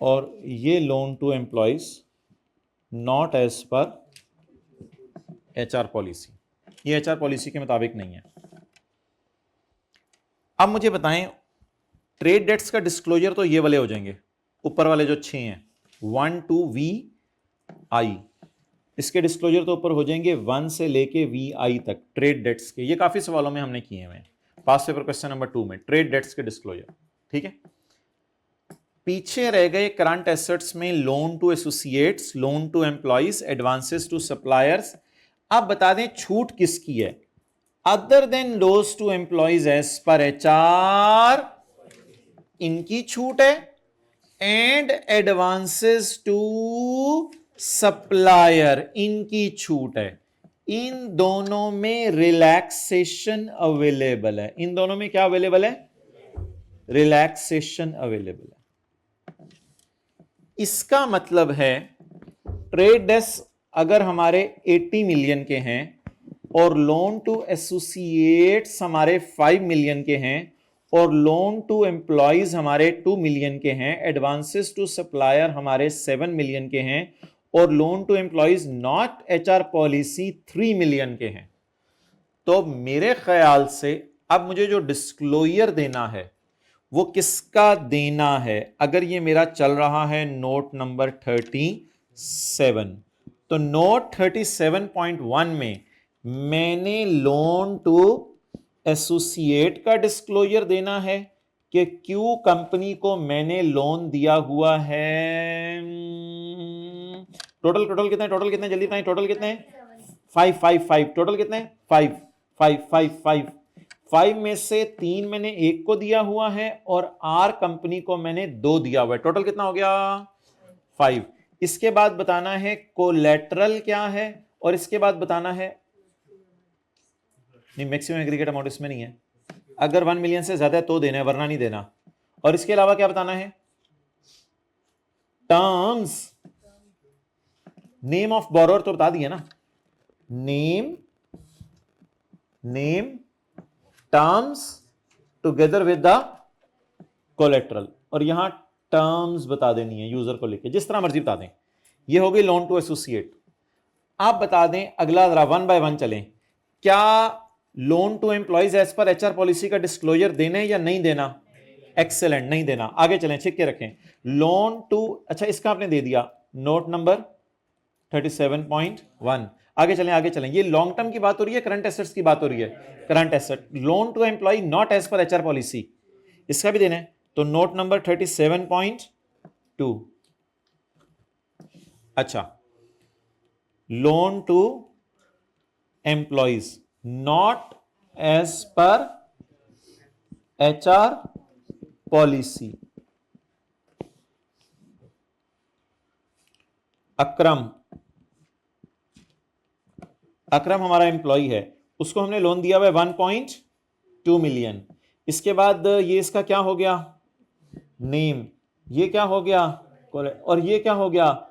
और ये loan to employees not as per HR policy, ये HR पॉलिसी के मुताबिक नहीं है। अब मुझे बताएं, ट्रेड डेट्स का डिस्क्लोजर तो ये वाले हो जाएंगे, ऊपर वाले जो 6 हैं, 1 to VI, इसके डिस्क्लोजर तो ऊपर हो जाएंगे 1 से लेके VI तक ट्रेड डेट्स के। ये काफी सवालों में हमने किए हुए हैं, पास पेपर क्वेश्चन नंबर 2 में ट्रेड डेट्स के डिस्क्लोजर। ठीक है, पीछे रह गए करंट एसेट्स में loan to associates, loan to employees, advances to suppliers. अब बता दें छूट किसकी है? Other than those to employees as per HR, इनकी छूट है, एंड एडवांसेस टू सप्लायर, इनकी छूट है। इन दोनों में रिलैक्सेशन अवेलेबल है। इन दोनों में क्या अवेलेबल है? रिलैक्सेशन अवेलेबल है। इसका मतलब है ट्रेड डेस्क अगर हमारे 80 मिलियन के हैं और लोन टू एसोसिएट्स हमारे 5 मिलियन के हैं और लोन टू एम्प्लॉयज हमारे 2 मिलियन के हैं, एडवांसेस टू सप्लायर हमारे 7 मिलियन के हैं और loan to employees not HR policy 3 million के हैं, तो मेरे ख्याल से अब मुझे जो डिस्क्लोजर देना है वो किसका देना है? अगर ये मेरा चल रहा है नोट नंबर 37, तो नोट 37.1 में मैंने लोन टू एसोसिएट का डिस्क्लोजर देना है कि क्यू कंपनी को मैंने लोन दिया हुआ है। टोटल टोटल कितने, टोटल कितने, जल्दी बताएं, टोटल कितने? 5 टोटल कितने? 5 5 में से 3 मैंने एक को दिया हुआ है और आर कंपनी को मैंने 2 दिया हुआ है। टोटल कितना हो गया? 5। इसके बाद बताना है कोलेटरल क्या है और इसके बाद बताना है, नहीं मैक्सिमम एग्रीगेट अमाउंट इसमें नहीं है, अगर 1 मिलियन से ज्यादा है तो देना है वरना नहीं देना। और इसके अलावा क्या बताना है? टर्म्स, नेम ऑफ बोरोअर तो बता दिया ना, name terms together with the collateral, और यहां टर्म्स बता देनी है यूजर को लेके, जिस तरह मर्जी बता दें। ये हो गई लोन टू एसोसिएट। आप बता दें अगला, जरा 1 बाय 1 चलें। क्या loan to employees as per HR policy का डिस्क्लोजर देने या नहीं देना? एक्सेलेंट, नहीं देना। आगे चलें, छिक के रखें। लोन टू, अच्छा इसका आपने दे दिया नोट नंबर 37.1। आगे चलें, आगे चलें। ये लॉन्ग टर्म की बात हो रही है, करंट एसेट्स की बात हो रही है? Current asset, loan to employee not as per HR policy, इसका भी देना है। तो नोट नंबर 37.2। अच्छा, loan to employees not as per HR policy, Akram, Akram हमारा एम्प्लॉय है, उसको हमने लोन दिया हुआ है 1.2 मिलियन। इसके बाद ये इसका क्या हो गया? नेम। ये क्या हो गया? और ये क्या हो गया?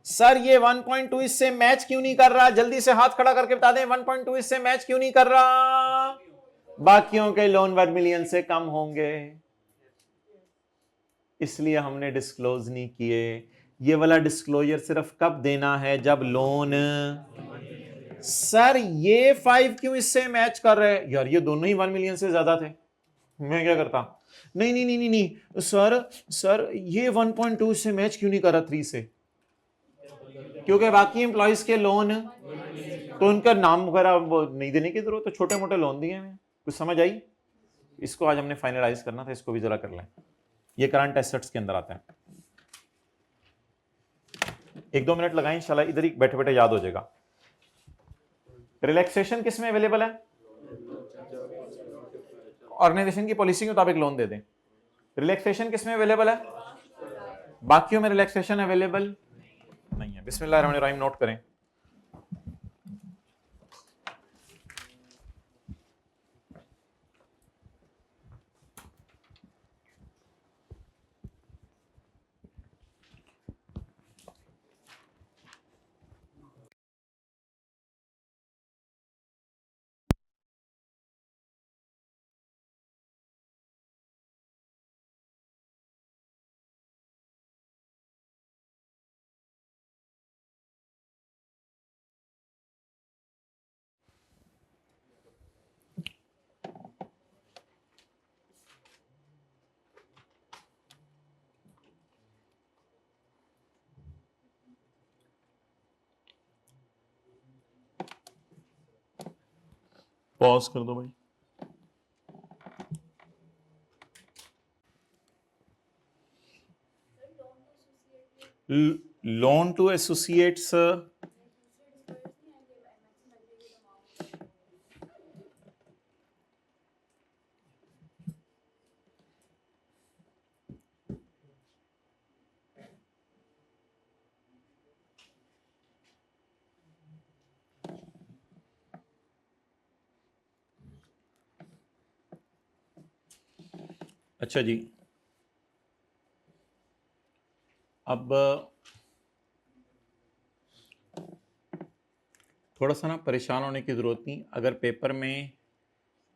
सर ये 1.2 इससे मैच क्यों नहीं कर रहा? जल्दी से हाथ खड़ा करके बता दें, 1.2 इससे मैच क्यों नहीं कर रहा? बाकियों के लोन 1 मिलियन से कम होंगे, इसलिए हमने डिस्क्लोज नहीं किए। ये वाला डिस्क्लोजर सिर्फ कब देना है? जब लोन, सर ये 5 क्यों इससे मैच कर रहे हैं? यार ये दोनों ही 1 मिलियन से ज्यादा थे, मैं क्या करता? नहीं नहीं नहीं नहीं नहीं सर, सर ये 1.2 से मैच क्यों नहीं कर रहा 3 से? क्योंकि बाकी एम्प्लॉइज के लोन, तो उनका नाम वगैरह वो नहीं देने की जरूरत, तो छोटे मोटे लोन दिए हैं। कुछ समझ आई? इसको आज हमने फाइनलाइज करना था, इसको भी जरा कर लें। ये करंट एसेट्स के अंदर आता है। 1-2 मिनट लगाएं, इंशाल्लाह इधर ही बैठे बैठे याद हो जाएगा। रिलैक्सेशन किस में अवेलेबल है? ऑर्गेनाइजेशन की पॉलिसी के मुताबिक लोन दे दें। रिलैक्सेशन किस में अवेलेबल है? बाकियों में रिलैक्सेशन अवेलेबल नहीं है। बिस्मिल्लाहिर्रहमानिर्रहीम नोट करें। पॉज कर दो भाई। लोन टू एसोसिएट्स, अच्छा जी, अब थोड़ा सा ना परेशान होने की ज़रूरत नहीं। अगर पेपर में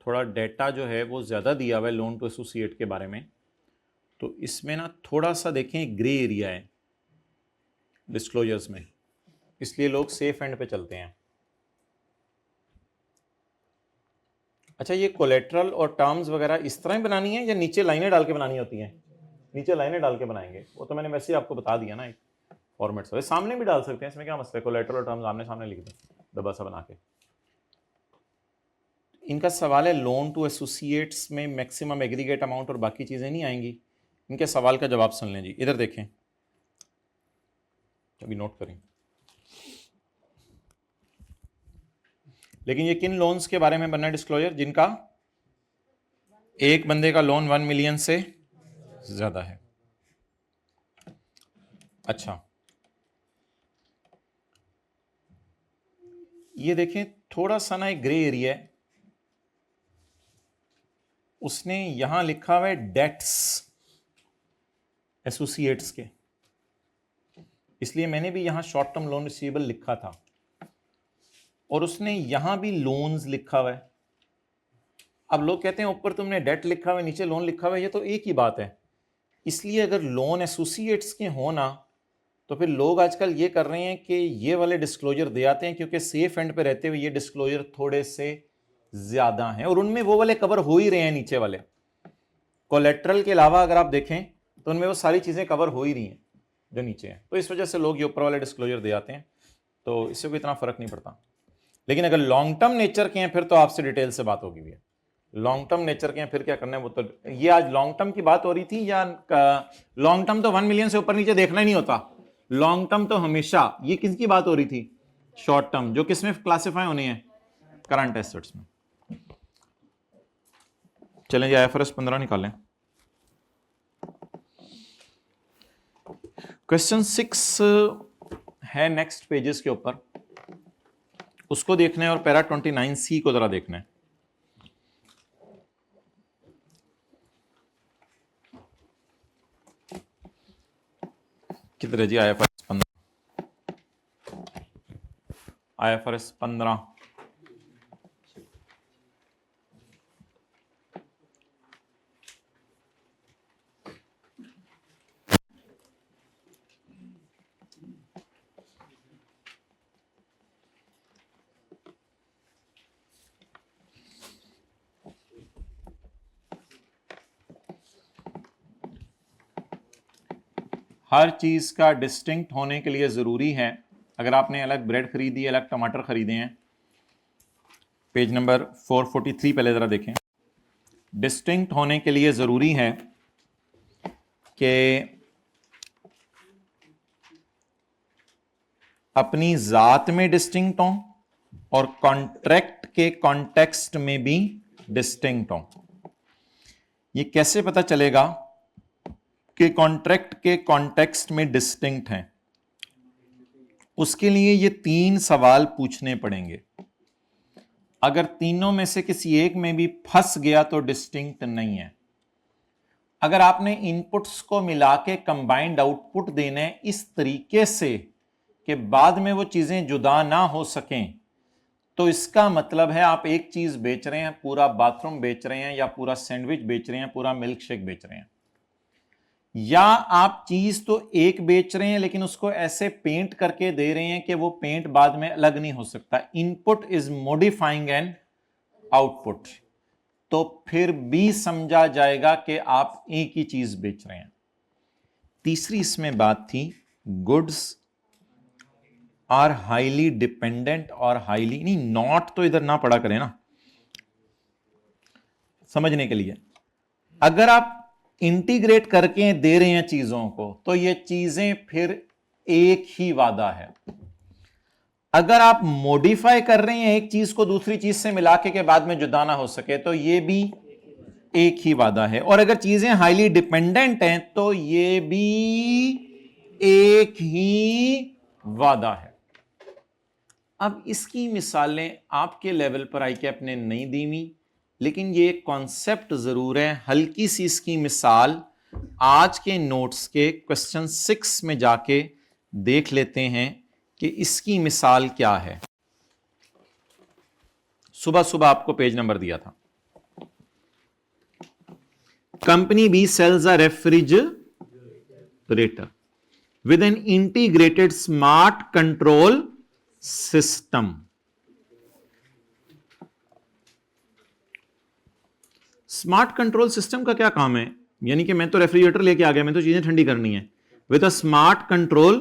थोड़ा डेटा जो है वो ज़्यादा दिया हुआ है लोन टू एसोसिएट के बारे में, तो इसमें ना थोड़ा सा देखें ग्रे एरिया है डिस्क्लोजर्स में, इसलिए लोग सेफ एंड पे चलते हैं। अच्छा, ये कोलेट्रल और टर्म्स वगैरह इस तरह ही बनानी है या नीचे लाइनें डाल के बनानी होती हैं? नीचे लाइनें डाल के बनाएंगे, वो तो मैंने वैसे ही आपको बता दिया ना, एक फॉर्मेट से। सामने भी डाल सकते हैं, इसमें क्या मसला है? कोलेट्रल और टर्म्स आमने सामने लिख दें दबा सा बना के। इनका सवाल है लोन टू एसोसिएट्स में मैक्सिमम एग्रीगेट अमाउंट और बाकी चीज़ें नहीं आएंगी। इनके सवाल का जवाब सुन लें जी, इधर देखें, अभी नोट करें। लेकिन ये किन लोन्स के बारे में बनना है डिस्क्लोजर? जिनका एक बंदे का लोन 1 मिलियन से ज्यादा है। अच्छा, ये देखें थोड़ा सा ना एक ग्रे एरिया है, उसने यहां लिखा हुआ है डेट्स एसोसिएट्स के, इसलिए मैंने भी यहां शॉर्ट टर्म लोन रिसीवेबल लिखा था, और उसने यहां भी लोन्स लिखा हुआ है। अब लोग कहते हैं ऊपर तुमने डेट लिखा हुआ है नीचे लोन लिखा हुआ है, ये तो एक ही बात है। इसलिए अगर लोन एसोसिएट्स के होना तो फिर लोग आजकल ये कर रहे हैं कि ये वाले डिस्क्लोजर दे आते हैं, क्योंकि सेफ एंड पे रहते हुए ये डिस्क्लोजर थोड़े से ज्यादा हैं, और उनमें वो वाले कवर हो ही रहे हैं नीचे वाले। कोलेट्रल के अलावा अगर आप देखें तो उनमें वो सारी चीजें कवर हो ही रही हैं जो नीचे हैं, तो इस वजह से लोग ये ऊपर वाले डिस्क्लोजर दे आते हैं, तो इससे कोई इतना फर्क नहीं पड़ता। लेकिन अगर लॉन्ग टर्म नेचर के हैं फिर तो आपसे डिटेल से बात होगी भैया। लॉन्ग टर्म नेचर के हैं फिर क्या करना है वो तो, ये आज लॉन्ग टर्म की बात हो रही थी या लॉन्ग टर्म तो 1 मिलियन से ऊपर नीचे देखना ही नहीं होता। लॉन्ग टर्म तो हमेशा, ये किसकी बात हो रही थी? शॉर्ट टर्म, जो किसमें क्लासिफाई होने हैं? करंट एसेट्स में। चलें जी, IFRS 15 निकालें। क्वेश्चन 6 है नेक्स्ट पेजेस के ऊपर, उसको देखना है, और पैरा 29C को जरा देखना है। किधर है जी IFRS 15? IFRS 15 हर चीज का डिस्टिंक्ट होने के लिए जरूरी है, अगर आपने अलग ब्रेड खरीदी, अलग टमाटर खरीदे हैं, पेज नंबर 443 पहले जरा देखें। डिस्टिंक्ट होने के लिए जरूरी है कि अपनी जात में डिस्टिंक्ट हों और कॉन्ट्रैक्ट के कॉन्टेक्स्ट में भी डिस्टिंक्ट हों। ये कैसे पता चलेगा कि कॉन्ट्रैक्ट के कॉन्टेक्स्ट में डिस्टिंक्ट हैं? उसके लिए ये 3 सवाल पूछने पड़ेंगे। अगर तीनों में से किसी एक में भी फंस गया तो डिस्टिंक्ट नहीं है। अगर आपने इनपुट्स को मिला के कंबाइंड आउटपुट देना है इस तरीके से कि बाद में वो चीजें जुदा ना हो सकें, तो इसका मतलब है आप एक चीज बेच रहे हैं, पूरा बाथरूम बेच रहे हैं, या पूरा सैंडविच बेच रहे हैं, पूरा मिल्क शेक बेच रहे हैं, या आप चीज तो एक बेच रहे हैं लेकिन उसको ऐसे पेंट करके दे रहे हैं कि वो पेंट बाद में अलग नहीं हो सकता। Input is modifying an output, तो फिर भी समझा जाएगा कि आप एक ही चीज बेच रहे हैं। तीसरी इसमें बात थी, गुड्स आर हाईली डिपेंडेंट और हाईली, नहीं नॉट तो इधर ना पढ़ा करें ना समझने के लिए। अगर आप इंटीग्रेट करके दे रहे हैं चीजों को तो ये चीजें फिर एक ही वादा है। अगर आप मॉडिफाई कर रहे हैं एक चीज को दूसरी चीज से मिला के बाद में जुदा ना हो सके तो ये भी एक ही वादा है। और अगर चीजें हाईली डिपेंडेंट हैं तो ये भी एक ही वादा है। अब इसकी मिसालें आपके लेवल पर ICAP ने नहीं दी हुई, लेकिन ये कॉन्सेप्ट जरूर है। हल्की सी इसकी मिसाल आज के नोट्स के क्वेश्चन 6 में जाके देख लेते हैं कि इसकी मिसाल क्या है। सुबह सुबह आपको पेज नंबर दिया था। Company B sells a refrigerator with an integrated smart control system. Smart control system का क्या काम है? यानी कि मैं तो रेफ्रिजरेटर लेके आ गया, मैं तो चीजें ठंडी करनी है। With a smart control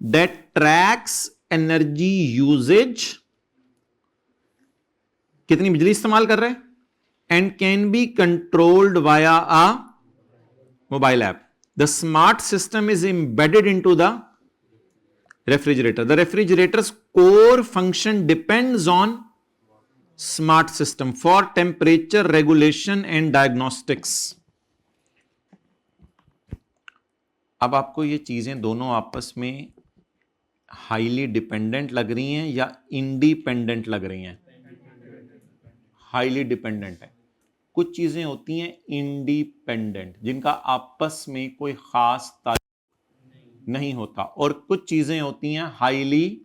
that tracks energy usage, कितनी बिजली इस्तेमाल कर रहे हैं, and can be controlled via a mobile app. The smart system is embedded into the refrigerator. The refrigerator's core function depends on smart system for temperature regulation and diagnostics. अब आपको ये चीजें दोनों आपस में हाईली डिपेंडेंट लग रही हैं या इंडिपेंडेंट लग रही हैं? हाईली डिपेंडेंट है। कुछ चीजें होती हैं इंडिपेंडेंट, जिनका आपस में कोई खास ताल्लुक नहीं होता, और कुछ चीजें होती हैं हाईली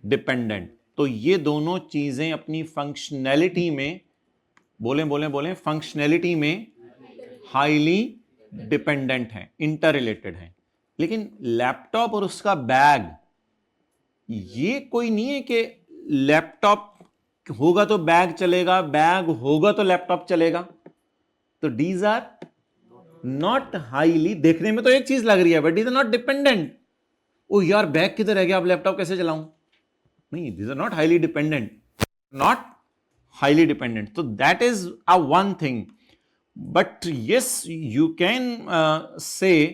डिपेंडेंट। तो ये दोनों चीजें अपनी फंक्शनैलिटी में, बोलें फंक्शनैलिटी में हाईली डिपेंडेंट हैं, इंटर रिलेटेड हैं। लेकिन लैपटॉप और उसका बैग, ये कोई नहीं है कि लैपटॉप होगा तो बैग चलेगा, बैग होगा तो लैपटॉप चलेगा। तो डीज आर नॉट हाईली, देखने में तो एक चीज लग रही है but these are not dependent. ओ यार बैग किधर रह गया, अब लैपटॉप कैसे चलाऊं? नहीं, these are not highly dependent, not highly dependent. तो that is a one thing. But yes you can say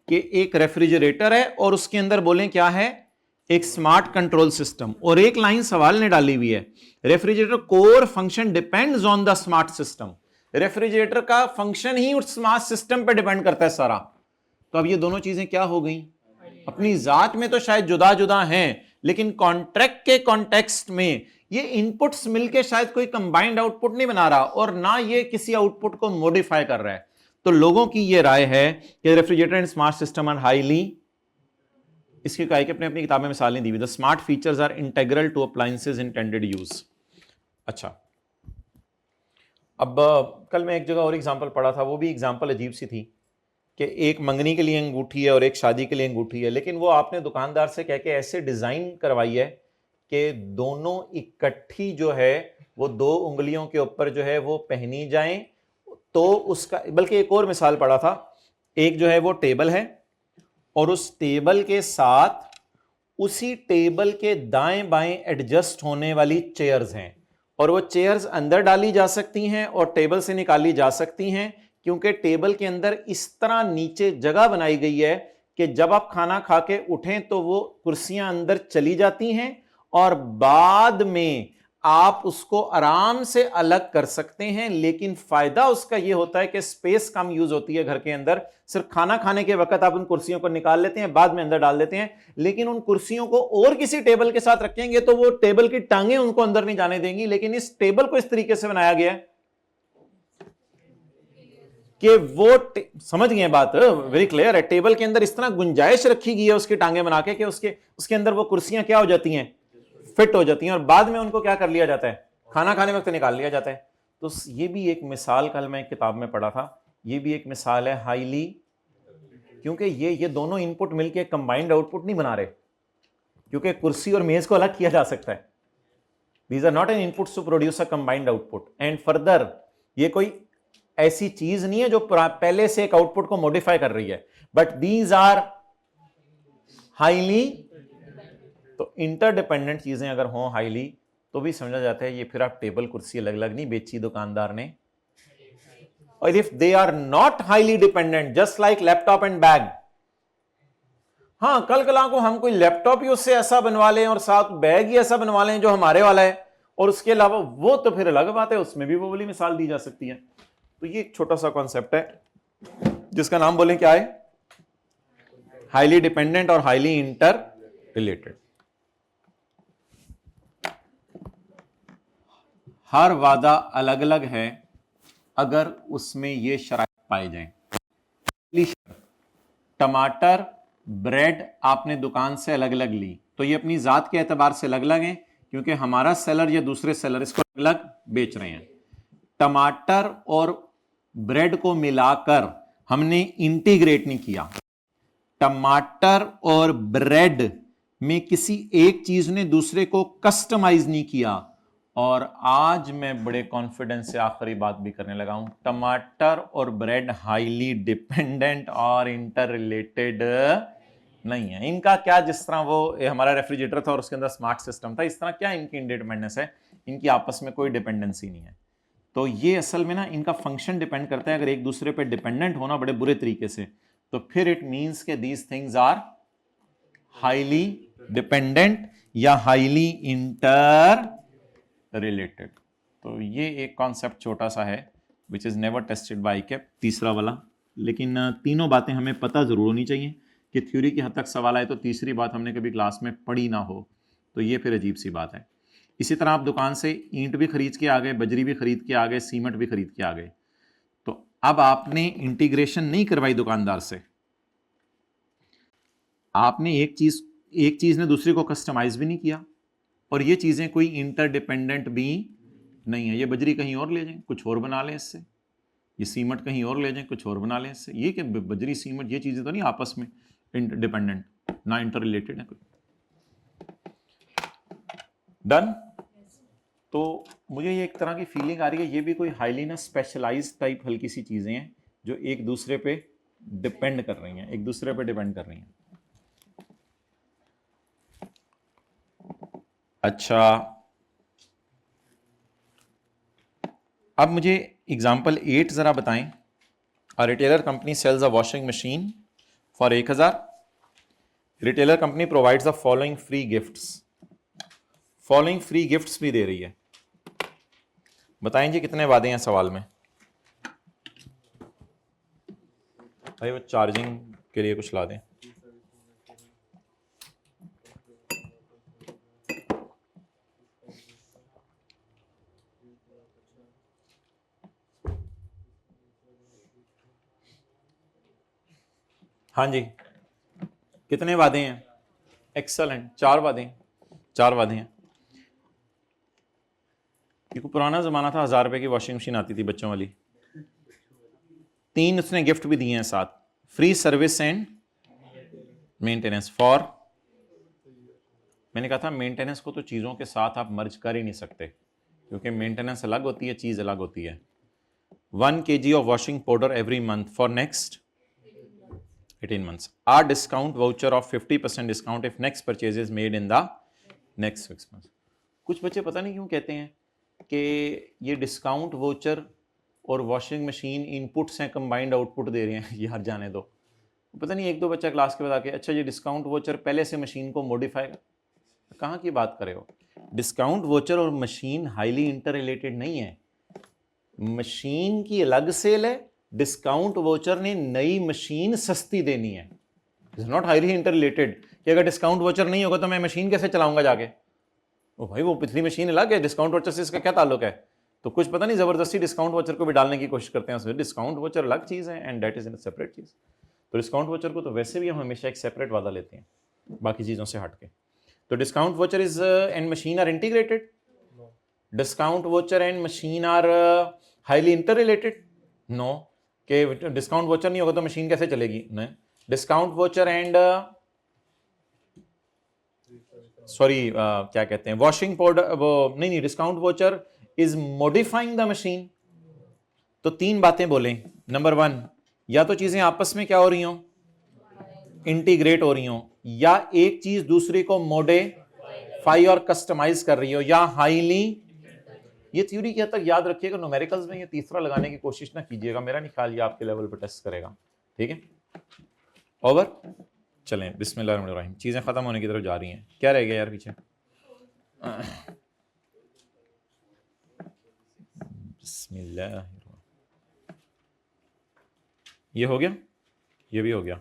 कि एक रेफ्रिजरेटर है और उसके अंदर बोलें क्या है, एक स्मार्ट कंट्रोल सिस्टम। और एक लाइन सवाल ने डाली हुई है, refrigerator core function depends on the smart system. Refrigerator का फंक्शन ही उस स्मार्ट सिस्टम पे डिपेंड करता है सारा। तो अब ये दोनों चीजें क्या हो गई, अपनी जात में तो शायद जुदा जुदा हैं, लेकिन कॉन्ट्रैक्ट के कॉन्टेक्स्ट में ये इनपुट्स मिलके शायद कोई कंबाइंड आउटपुट नहीं बना रहा, और ना ये किसी आउटपुट को मॉडिफाई कर रहा है। तो लोगों की ये राय है कि refrigerator and smart system are highly, इसकी कहा कि अपने अपनी किताब में मिसालें दी हुई, the smart features are integral to appliance's intended use. अच्छा, अब कल मैं एक जगह और एग्जांपल पढ़ा था, वो भी एग्जांपल अजीब सी थी कि एक मंगनी के लिए अंगूठी है और एक शादी के लिए अंगूठी है, लेकिन वो आपने दुकानदार से कह के ऐसे डिजाइन करवाई है कि दोनों इकट्ठी जो है वो दो उंगलियों के ऊपर जो है वो पहनी जाएं। तो उसका, बल्कि एक और मिसाल पढ़ा था, एक जो है वो टेबल है और उस टेबल के साथ उसी टेबल के दाएं बाएं एडजस्ट होने वाली चेयर्स हैं, और वो चेयर्स अंदर डाली जा सकती हैं और टेबल से निकाली जा सकती हैं, क्योंकि टेबल के अंदर इस तरह नीचे जगह बनाई गई है कि जब आप खाना खा के उठें तो वो कुर्सियां अंदर चली जाती हैं और बाद में आप उसको आराम से अलग कर सकते हैं। लेकिन फायदा उसका यह होता है कि स्पेस कम यूज होती है घर के अंदर। सिर्फ खाना खाने के वक्त आप उन कुर्सियों को निकाल लेते हैं, बाद में अंदर डाल देते हैं, लेकिन उन कुर्सियों को और किसी टेबल के साथ रखेंगे तो वो टेबल की टांगें उनको अंदर नहीं जाने देंगी। लेकिन इस टेबल को इस तरीके से बनाया गया है कि वो समझ गए बात, वेरी क्लियर है। टेबल के अंदर इस तरह गुंजाइश रखी गई है उसकी टांगे बना के कि उसके अंदर वो कुर्सियां क्या हो जाती हैं, फिट हो जाती हैं, और बाद में उनको क्या कर लिया जाता है, खाना खाने वक्त निकाल लिया जाता है। तो ये भी एक मिसाल, कल मैं एक किताब में पढ़ा था, ये भी एक मिसाल है हाईली, क्योंकि ये दोनों इनपुट मिलके कंबाइंड आउटपुट नहीं बना रहे, क्योंकि कुर्सी और मेज को अलग किया जा सकता है। These are not an input to produce a combined output. And further ये कोई ऐसी चीज नहीं है जो पहले से एक आउटपुट को मॉडिफाई कर रही है, बट दीज आर हाईली। तो इंटरडिपेंडेंट चीजें अगर हों हाईली तो भी समझा जाता है ये फिर आप टेबल कुर्सी अलग अलग नहीं बेची दुकानदार ने। और if they are not highly dependent, just like laptop and bag, हाँ कल कला को हम कोई लैपटॉप ही उससे ऐसा बनवा लें और साथ बैग ही ऐसा बनवा लें जो हमारे वाला है, और उसके अलावा वो तो फिर अलग बात है, उसमें भी वो वाली मिसाल दी जा सकती है। तो ये एक छोटा सा कॉन्सेप्ट है जिसका नाम बोलें क्या है, हाईली डिपेंडेंट और हाईली इंटर रिलेटेड। हर वादा अलग अलग है, अगर उसमें ये शराइत पाए जाएं। टमाटर ब्रेड आपने दुकान से अलग अलग ली तो ये अपनी जात के एतबार से अलग अलग हैं, क्योंकि हमारा सेलर या दूसरे सेलर इसको अलग बेच रहे हैं। टमाटर और ब्रेड को मिलाकर हमने इंटीग्रेट नहीं किया, टमाटर और ब्रेड में किसी एक चीज ने दूसरे को कस्टमाइज नहीं किया। और आज मैं बड़े कॉन्फिडेंस से आखिरी बात भी करने लगा हूं, टमाटर और ब्रेड हाईली डिपेंडेंट और इंटर रिलेटेड नहीं है। इनका क्या, जिस तरह वो हमारा रेफ्रिजरेटर था और उसके अंदर स्मार्ट सिस्टम था, इस तरह क्या इनकी इंडिपेंडेंस है, इनकी आपस में कोई डिपेंडेंसी नहीं है। तो ये असल में ना इनका फंक्शन डिपेंड करता है। अगर एक दूसरे पे डिपेंडेंट होना बड़े बुरे तरीके से, तो फिर इट मींस के these things are highly dependent या हाईली इंटर रिलेटेड। तो ये एक कॉन्सेप्ट छोटा सा है which is never tested by CAP, तीसरा वाला। लेकिन तीनों बातें हमें पता जरूर होनी चाहिए कि थ्योरी की हद तक सवाल आए तो तीसरी बात हमने कभी क्लास में पढ़ी ना हो, तो ये फिर अजीब सी बात है। इसी तरह आप दुकान से ईंट भी खरीद के आ गए, बजरी भी खरीद के आ गए, सीमेंट भी खरीद के आ गए, तो अब आपने इंटीग्रेशन नहीं करवाई दुकानदार से, आपने एक चीज ने दूसरे को कस्टमाइज भी नहीं किया, और ये चीजें कोई इंटरडिपेंडेंट भी नहीं है। ये बजरी कहीं और ले जाएं, कुछ और बना लें इससे, ये सीमेंट कहीं और ले जाएं, कुछ और बना लें इससे। ये कि बजरी सीमेंट ये चीजें तो नहीं आपस में इंटरडिपेंडेंट, ना इंटर रिलेटेड है कोई। डन। तो मुझे ये एक तरह की फीलिंग आ रही है, ये भी कोई हाईली ना स्पेशलाइज्ड टाइप हल्की सी चीजें हैं जो एक दूसरे पे डिपेंड कर रही हैं, एक दूसरे पे डिपेंड कर रही हैं। अच्छा, अब मुझे एग्जाम्पल 8 जरा बताएं। A retailer company sells a washing machine for 1000। Retailer company provides the following free gifts. Following free gifts भी दे रही है। बताएं जी कितने वादे हैं सवाल में। भाई वो चार्जिंग के लिए कुछ ला दें। हाँ जी, कितने वादे हैं? एक्सलेंट, 4 वादे हैं, 4 वादे हैं। क्योंकि पुराना ज़माना था, 1000 रुपये की वॉशिंग मशीन आती थी बच्चों वाली। 3 उसने गिफ्ट भी दिए हैं साथ। Free service and maintenance for, मैंने कहा था मेंटेनेंस को तो चीज़ों के साथ आप मर्ज कर ही नहीं सकते, क्योंकि मेंटेनेंस अलग होती है, चीज़ अलग होती है। 1 kg of washing powder every month for next 18 months. Our discount voucher of 50% discount if next purchase is made in the next 6 months. कुछ बच्चे पता नहीं क्यों कहते हैं कि ये डिस्काउंट वोचर और वॉशिंग मशीन इनपुट्स हैं, कंबाइंड आउटपुट दे रहे हैं। यार जाने दो, पता नहीं एक दो बच्चा क्लास के बाद आके अच्छा ये डिस्काउंट वोचर पहले से मशीन को मॉडिफाई कर, कहाँ की बात करे हो? डिस्काउंट वोचर और मशीन हाईली इंटर रिलेटेड नहीं है। मशीन की अलग सेल है, डिस्काउंट वोचर ने नई मशीन सस्ती देनी है। Is not highly inter related कि अगर डिस्काउंट वोचर नहीं होगा तो मैं मशीन कैसे चलाऊंगा जाके। ओ भाई वो पिछली मशीन अलग है, डिस्काउंट वोचर से इसका क्या ताल्लुक है? तो कुछ पता नहीं जबरदस्ती डिस्काउंट वोचर को भी डालने की कोशिश करते हैं उसमें। डिस्काउंट वोचर अलग चीज है and that is in separate चीज। तो डिस्काउंट वोचर को तो वैसे भी हम हमेशा एक सेपरेट वादा लेते हैं बाकी चीजों से हटके। तो discount voucher is and machine are integrated. Discount voucher and machine are highly inter related. No, कि डिस्काउंट वोचर नहीं होगा तो मशीन कैसे चलेगी? नहीं। डिस्काउंट वोचर एंड सॉरी क्या कहते हैं, वॉशिंग पाउडर, वो नहीं, discount voucher is modifying the machine. तो 3 बातें बोलें। नंबर 1, या तो चीजें आपस में क्या हो रही हो, इंटीग्रेट हो रही हो, या एक चीज दूसरी को मॉडिफाई और कस्टमाइज कर रही हो, या हाईली। ये थ्योरी की हद तक याद रखिएगा, न्यूमेरिकल्स में ये तीसरा लगाने की कोशिश ना कीजिएगा, मेरा नहीं ख्याल ये आपके लेवल पे टेस्ट करेगा। ठीक है, ओवर। चलें, बिस्मिल्लाहिर्रहमानिर्रहीम। चीजें खत्म होने की तरफ जा रही हैं। क्या रह गया यार पीछे? बिस्मिल्लाह, ये हो गया, ये भी हो गया।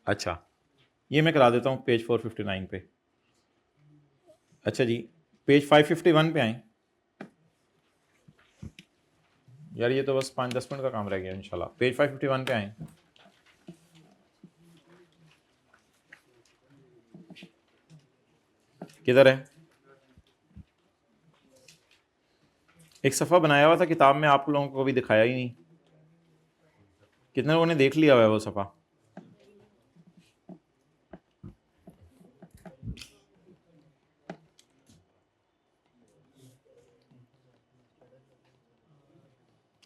अच्छा, ये मैं करा देता हूं पेज 459 पे। अच्छा जी, पेज 551 पे आए। यार ये तो बस 5-10 मिनट का काम रह गया इंशाल्लाह। पेज 551 पे आए। किधर है? एक सफ़ा बनाया हुआ था किताब में, आप लोगों को भी दिखाया ही नहीं। कितने लोगों ने देख लिया हुआ है वो सफ़ा?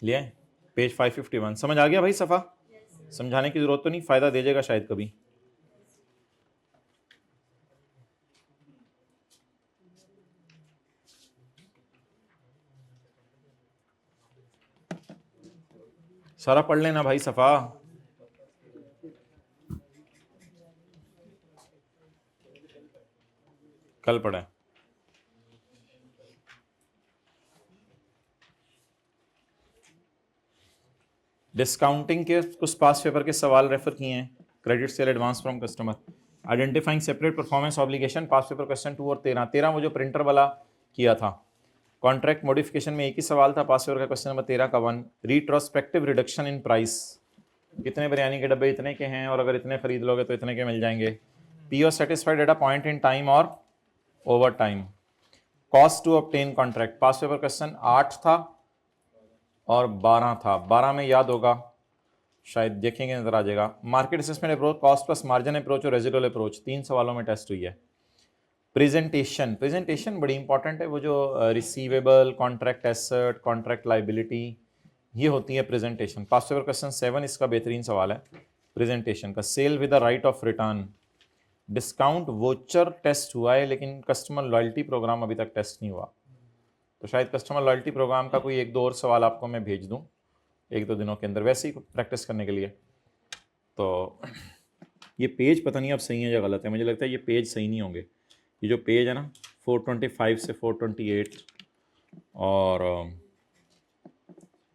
लिया है? पेज 551 समझ आ गया भाई सफ़ा? समझाने की ज़रूरत तो नहीं, फ़ायदा दे जाएगा शायद कभी। सारा पढ़ लेना भाई सफ़ा। कल पढ़ा है। डिस्काउंटिंग के कुछ पास पेपर के सवाल रेफर किए हैं। Credit sale advance from customer, identifying separate performance obligation, pass paper question 2 और 13 वो जो प्रिंटर वाला किया था। कॉन्ट्रैक्ट मॉडिफिकेशन में एक ही सवाल था, पास पेपर का क्वेश्चन नंबर 13 का 1। रिट्रोस्पेक्टिव रिडक्शन इन प्राइस, कितने बिरयानी के डब्बे इतने के हैं और अगर इतने खरीद लोगे तो इतने के मिल जाएंगे। PO satisfied at a point in time or over time. Cost to obtain contract, past paper question 8 था और 12 था। 12 में याद होगा शायद, देखेंगे नजर आ जाएगा। Market assessment approach, cost plus margin approach और रेजिडुअल अप्रोच, 3 सवालों में टेस्ट हुई है। प्रेजेंटेशन, प्रेजेंटेशन बड़ी इंपॉर्टेंट है। वो जो receivable, contract asset, contract liability, ये होती है प्रेजेंटेशन। पास पेपर क्वेश्चन 7 इसका बेहतरीन सवाल है प्रेजेंटेशन का। Sale with the right of return, discount voucher test हुआ है लेकिन कस्टमर लॉयल्टी प्रोग्राम अभी तक टेस्ट नहीं हुआ, तो शायद कस्टमर लॉयल्टी प्रोग्राम का कोई 1-2 और सवाल आपको मैं भेज दूं 1-2 दिनों के अंदर, वैसे ही प्रैक्टिस करने के लिए। तो ये पेज पता नहीं अब सही है या गलत है, मुझे लगता है ये पेज सही नहीं होंगे। ये जो पेज है ना 425 से 428 और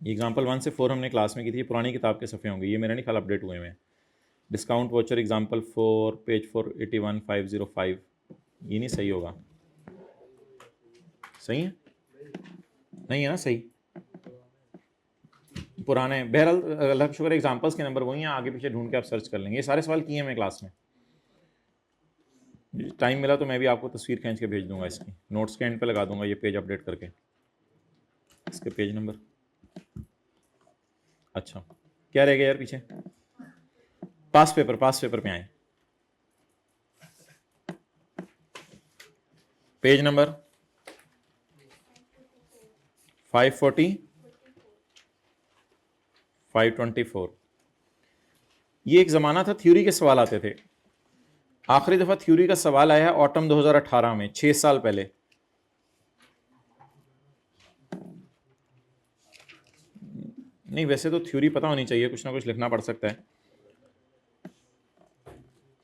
एग्जाम्पल 1 से 4 हमने क्लास में की थी, पुरानी किताब के सफ़े होंगे, ये मेरा नहीं ख्याल अपडेट हुए हैं। डिस्काउंट वोचर एग्जाम्पल 4 पेज 481 505, ये नहीं सही होगा। सही है? नहीं है ना सही? पुराने बहरहाल अल्लाह शुक्र एग्जाम्पल्स के नंबर वही हैं, आगे पीछे ढूंढ के आप सर्च कर लेंगे। ये सारे सवाल किए हैं मैं क्लास में, टाइम मिला तो मैं भी आपको तस्वीर खींच के भेज दूंगा, इसकी नोट्स के एंड पे लगा दूंगा ये पेज अपडेट करके, इसके पेज नंबर। अच्छा क्या रह गया यार पीछे? पास पेपर पे आए, पेज नंबर 540 524। ये एक ज़माना था थ्योरी के सवाल आते थे। आखिरी दफ़ा थ्योरी का सवाल आया है ऑटम 2018 में, 6 साल पहले। नहीं वैसे तो थ्योरी पता होनी चाहिए, कुछ ना कुछ लिखना पड़ सकता है।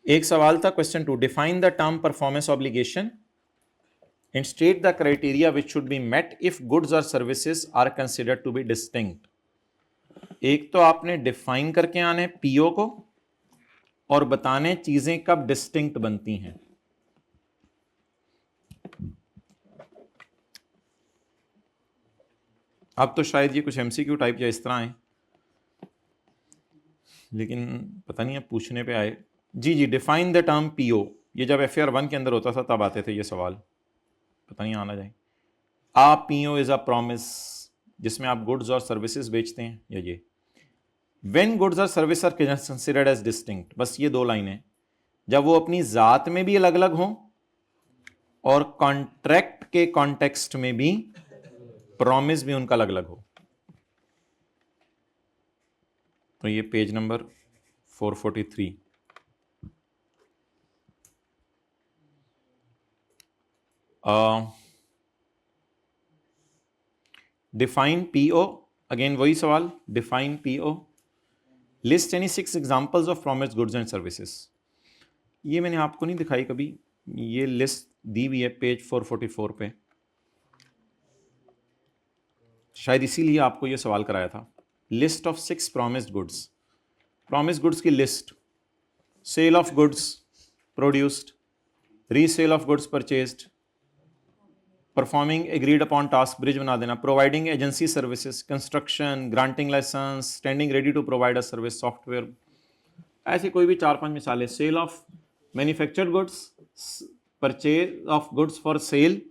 एक सवाल था question 2, define the term performance obligation and state the criteria which should be met if goods और services are considered to be distinct. एक तो आपने डिफाइन करके आने पीओ को और बताने चीजें कब डिस्टिंक्ट बनती हैं। अब तो शायद ये कुछ एमसीक्यू टाइप या इस तरह है, लेकिन पता नहीं अब पूछने पे आए। जी डिफाइन द टर्म पीओ, ये जब FAR 1 के अंदर होता था तब आते थे ये सवाल, पता नहीं आना जाए। A PO is a promise, जिसमें आप गुड्स और सर्विसेज बेचते हैं, या ये व्हेन गुड्स और service are considered as distinct, बस ये 2 लाइनें, जब वो अपनी जात में भी अलग अलग हों और कॉन्ट्रैक्ट के कॉन्टेक्स्ट में भी प्रॉमिस भी उनका अलग अलग हो। तो ये page number 443। Define PO, again वही सवाल, define PO, list any 6 examples of promised goods and services. ये मैंने आपको नहीं दिखाई कभी, ये लिस्ट दी हुई है पेज 444 पे, शायद इसीलिए आपको ये सवाल कराया था। List of 6 promised goods, promised goods की list, sale of goods produced, resale of goods purchased, performing agreed upon task, bridge बना देना, providing agency services, construction, granting licence, standing ready to provide a service, software, ऐसी कोई भी 4-5 मिसालें। Sale of manufactured goods, purchase of goods for sale,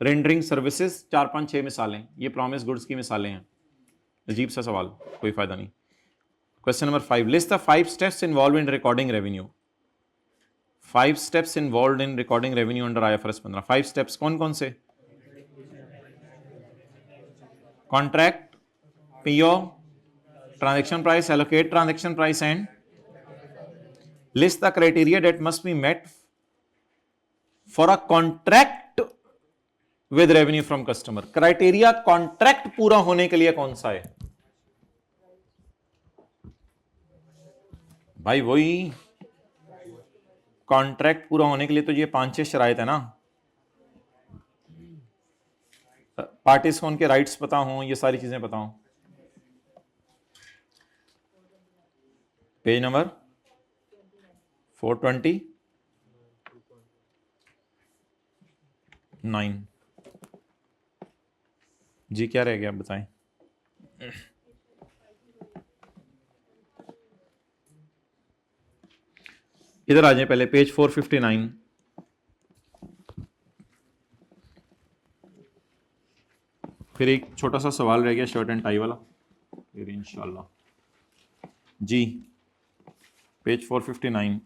rendering services, 4-5-6 मिसालें। ये promise goods की मिसालें हैं। अजीब सा सवाल, कोई फायदा नहीं। Question number 5, list the 5 steps involve in recording revenue. 5 steps involve in recording revenue under IFRS 15। 5 steps कौन कौन से? Contract, PO, transaction price, allocate transaction price and list the criteria that must be met for a contract with revenue from customer। Criteria contract पूरा होने के लिए कौन सा है भाई? वही कॉन्ट्रैक्ट पूरा होने के लिए तो ये 5-6 शराइत है ना। पार्टीज को उनके राइट्स पता हो, ये सारी चीजें पता हो। पेज नंबर 429 जी, क्या रह गया बताएं। इधर आ जाए पहले, पेज 459। फिर एक छोटा सा सवाल रह गया शर्ट एंड टाई वाला, फिर इंशाल्लाह जी। पेज 459।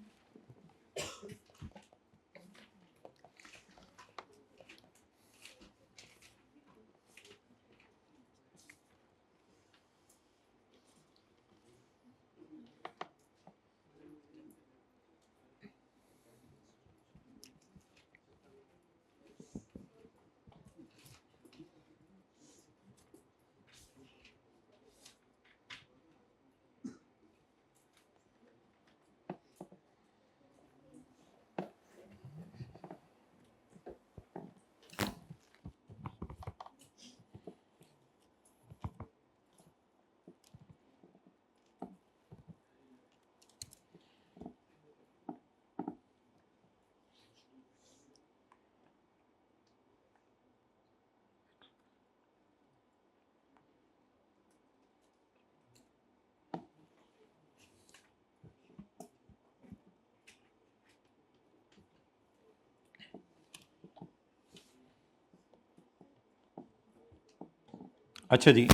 अच्छा जी,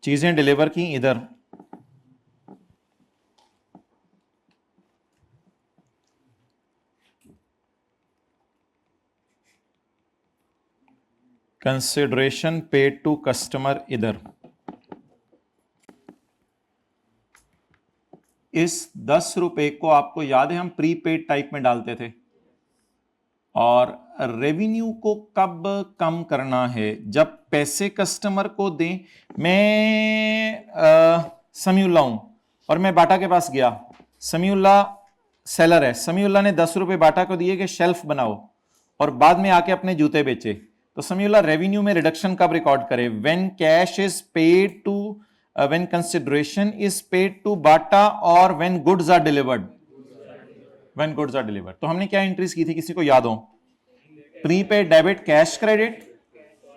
चीजें डिलीवर की इधर, कंसिडरेशन पेड टू कस्टमर इधर। इस 10 रुपए को आपको याद है हम प्रीपेड टाइप में डालते थे, और रेवेन्यू को कब कम करना है? जब पैसे कस्टमर को दें। मैं समीउल्ला हूं और मैं बाटा के पास गया, समीउल्ला सेलर है, समीउल्ला ने 10 रुपए बाटा को दिए कि शेल्फ बनाओ, और बाद में आके अपने जूते बेचे, तो समीउल्ला रेवेन्यू में रिडक्शन कब रिकॉर्ड करे? When cash is paid to, when consideration is paid to Bata, और when goods are delivered. When goods are delivered. तो हमने क्या एंट्रीज की थी, किसी को याद हो? प्रीपेड डेबिट कैश क्रेडिट,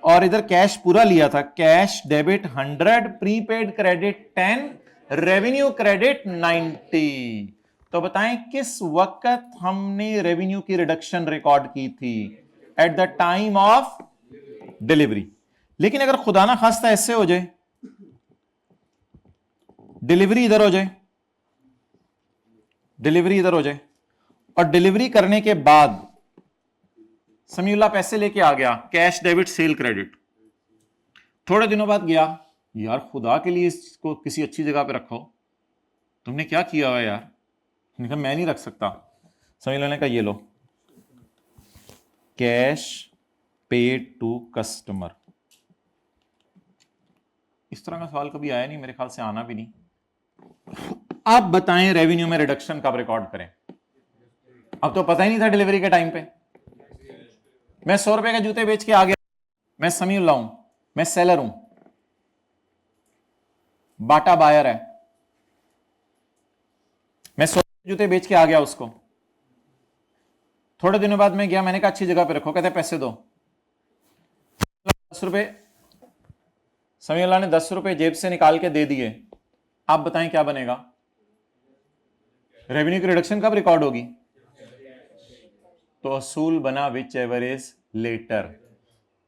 और इधर कैश पूरा लिया था, cash debit 100, prepaid credit 10, revenue credit 90। तो बताएं किस वक्त हमने रेवेन्यू की रिडक्शन रिकॉर्ड की थी? Eight the time of delivery. लेकिन अगर खुदा ना खास्ता ऐसे हो जाए, डिलीवरी इधर हो जाए, डिलीवरी इधर हो जाए, और डिलीवरी करने के बाद समीउल्ला पैसे लेके आ गया, कैश डेबिट सेल क्रेडिट, थोड़े दिनों बाद गया, यार खुदा के लिए इसको किसी अच्छी जगह पे रखो, तुमने क्या किया हुआ यार? मैंने कहा मैं नहीं रख सकता। समीउल्ला ने कहा ये लो, कैश पेड टू कस्टमर। इस तरह का सवाल कभी आया नहीं, मेरे ख्याल से आना भी नहीं। आप बताएं रेवेन्यू में रिडक्शन कब रिकॉर्ड करें? अब तो पता ही नहीं था डिलीवरी के टाइम पे। मैं 100 रुपए का जूते बेच के आ गया, मैं समीउल्ला हूं, मैं सेलर हूं, बाटा बायर है, मैं 100 जूते बेच के आ गया उसको, थोड़े दिनों बाद मैं गया, मैंने कहा अच्छी जगह पे रखो, कहते पैसे दो। 10 रुपए समीउल्लाह ने 10 रुपए जेब से निकाल के दे दिए। आप बताएं क्या बनेगा? रेवेन्यू की रिडक्शन कब रिकॉर्ड होगी? तो असूल बना विच एवर इज लेटर,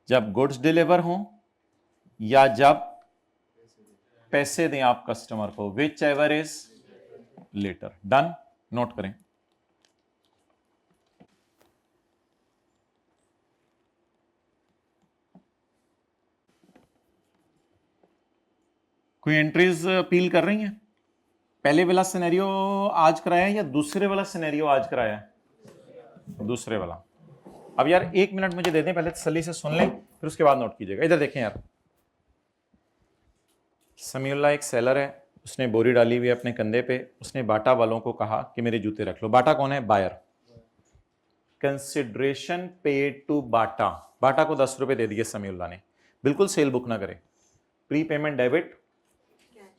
जब गुड्स डिलीवर हो या जब पैसे दें आप कस्टमर को, whichever is later. Done, note करें। कोई एंट्रीज अपील कर रही हैं? पहले वाला सिनेरियो आज कराया या दूसरे वाला सिनेरियो आज कराया? दूसरे वाला। अब यार 1 मिनट मुझे दे दें, पहले तसल्ली से सुन लें, फिर उसके बाद नोट कीजिएगा। इधर देखें यार, समीउल्लाह एक सेलर है, उसने बोरी डाली हुई है अपने कंधे पे, उसने बाटा वालों को कहा कि मेरे जूते रख लो। बाटा कौन है? बायर। कंसिडरेशन पेड टू बाटा, बाटा को 10 रुपए दे दिए समीउल्लाह ने। बिल्कुल सेल बुक ना करे, pre payment debit,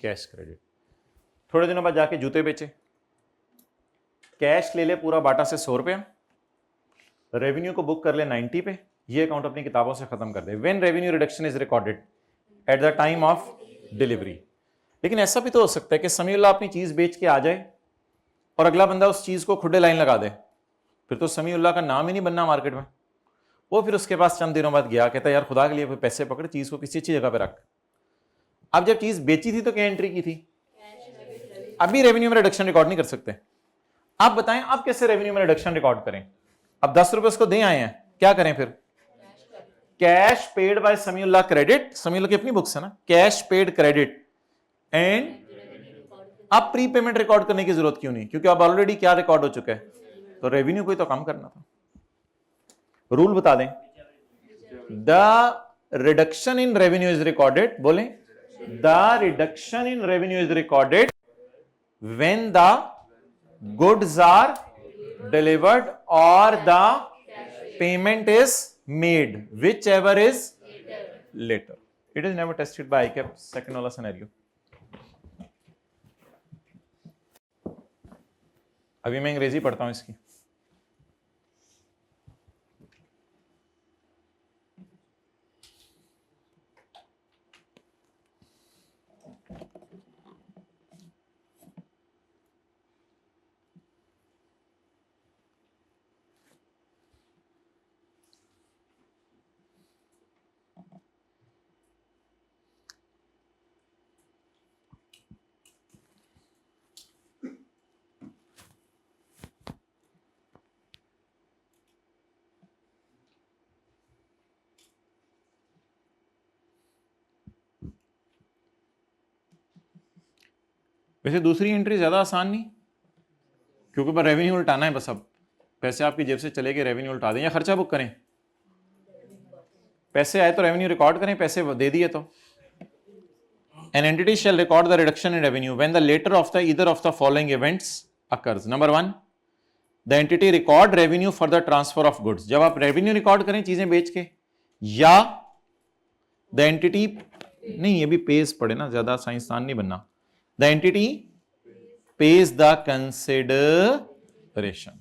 cash credit. थोड़े दिनों बाद जाके जूते बेचे, कैश ले ले पूरा बाटा से 100 रुपया, रेवेन्यू को बुक कर ले 90 पे, ये अकाउंट अपनी किताबों से खत्म कर दे। When revenue reduction is recorded at the time of delivery. लेकिन ऐसा भी तो हो सकता है कि समीउल्लाह अपनी चीज बेच के आ जाए और अगला बंदा उस चीज को खुडे लाइन लगा दे, फिर तो समीउल्लाह का नाम ही नहीं बनना मार्केट में। वो फिर उसके पास चंद दिनों बाद गया, कहता यार खुदा के लिए पैसे पकड़, चीज को किसी अच्छी जगह पे रख। अब जब चीज बेची थी तो क्या एंट्री की थी? अभी रेवेन्यू में रिडक्शन रिकॉर्ड नहीं कर सकते। आप बताएं आप कैसे रेवेन्यू में रिडक्शन रिकॉर्ड करें? अब 10 रुपए उसको दे आए हैं, क्या करें फिर? Cash paid by Samiullah credit, Samiullah की अपनी बुक्स है ना, कैश पेड क्रेडिट एंड अब प्री पेमेंट रिकॉर्ड करने की जरूरत क्यों नहीं? क्योंकि अब ऑलरेडी क्या रिकॉर्ड हो चुका है, तो रेवेन्यू को ही तो कम करना था। रूल बता दें, the reduction in revenue is recorded, बोलें, the reduction in revenue is recorded when the goods are delivered or the payment is made, whichever is later. It is never tested by ICAP, second वाला scenario. अभी मैं अंग्रेजी पढ़ता हूं इसकी। वैसे दूसरी एंट्री ज्यादा आसान नहीं, क्योंकि बस रेवेन्यू उल्टाना है। बस अब पैसे आपकी जेब से चले गए, रेवेन्यू उल्टा दें या खर्चा बुक करें। पैसे आए तो रेवेन्यू रिकॉर्ड करें, पैसे दे दिए तो। An entity shall record the reduction in revenue when the later of the either of the following events occurs. Number 1, the entity record revenue for the transfer of goods. जब आप revenue record करें चीजें बेच के, या the entity, नहीं ये भी पेज पढ़े ना, ज्यादा साइंसदान नहीं बनना। The entity pays the consideration.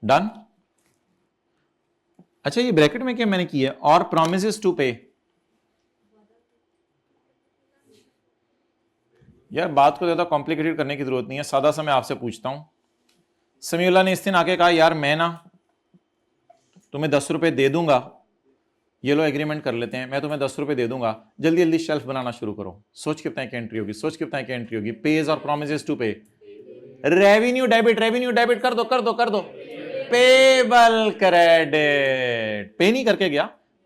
Done? अच्छा ये ब्रैकेट में क्या मैंने किया? और promises to pay। यार बात को ज्यादा कॉम्प्लिकेटेड करने की जरूरत नहीं है, सादा सा मैं आपसे पूछता हूं। समीउल्लाह ने इस दिन आके कहा यार मैं ना तुम्हें 10 रुपए दे दूंगा, ये लो एग्रीमेंट कर लेते हैं, मैं तुम्हें 10 रुपए दे दूंगा, जल्दी जल्दी शेल्फ बनाना शुरू करो। सोच के बताएं क्या एंट्री होगी, सोच के बताएं क्या एंट्री होगी? पेज और प्रोमिसेस टू पे। रेवेन्यू डेबिट कर दो कर दो कर दो, पेबल क्रेडिट। पे नहीं करके गया,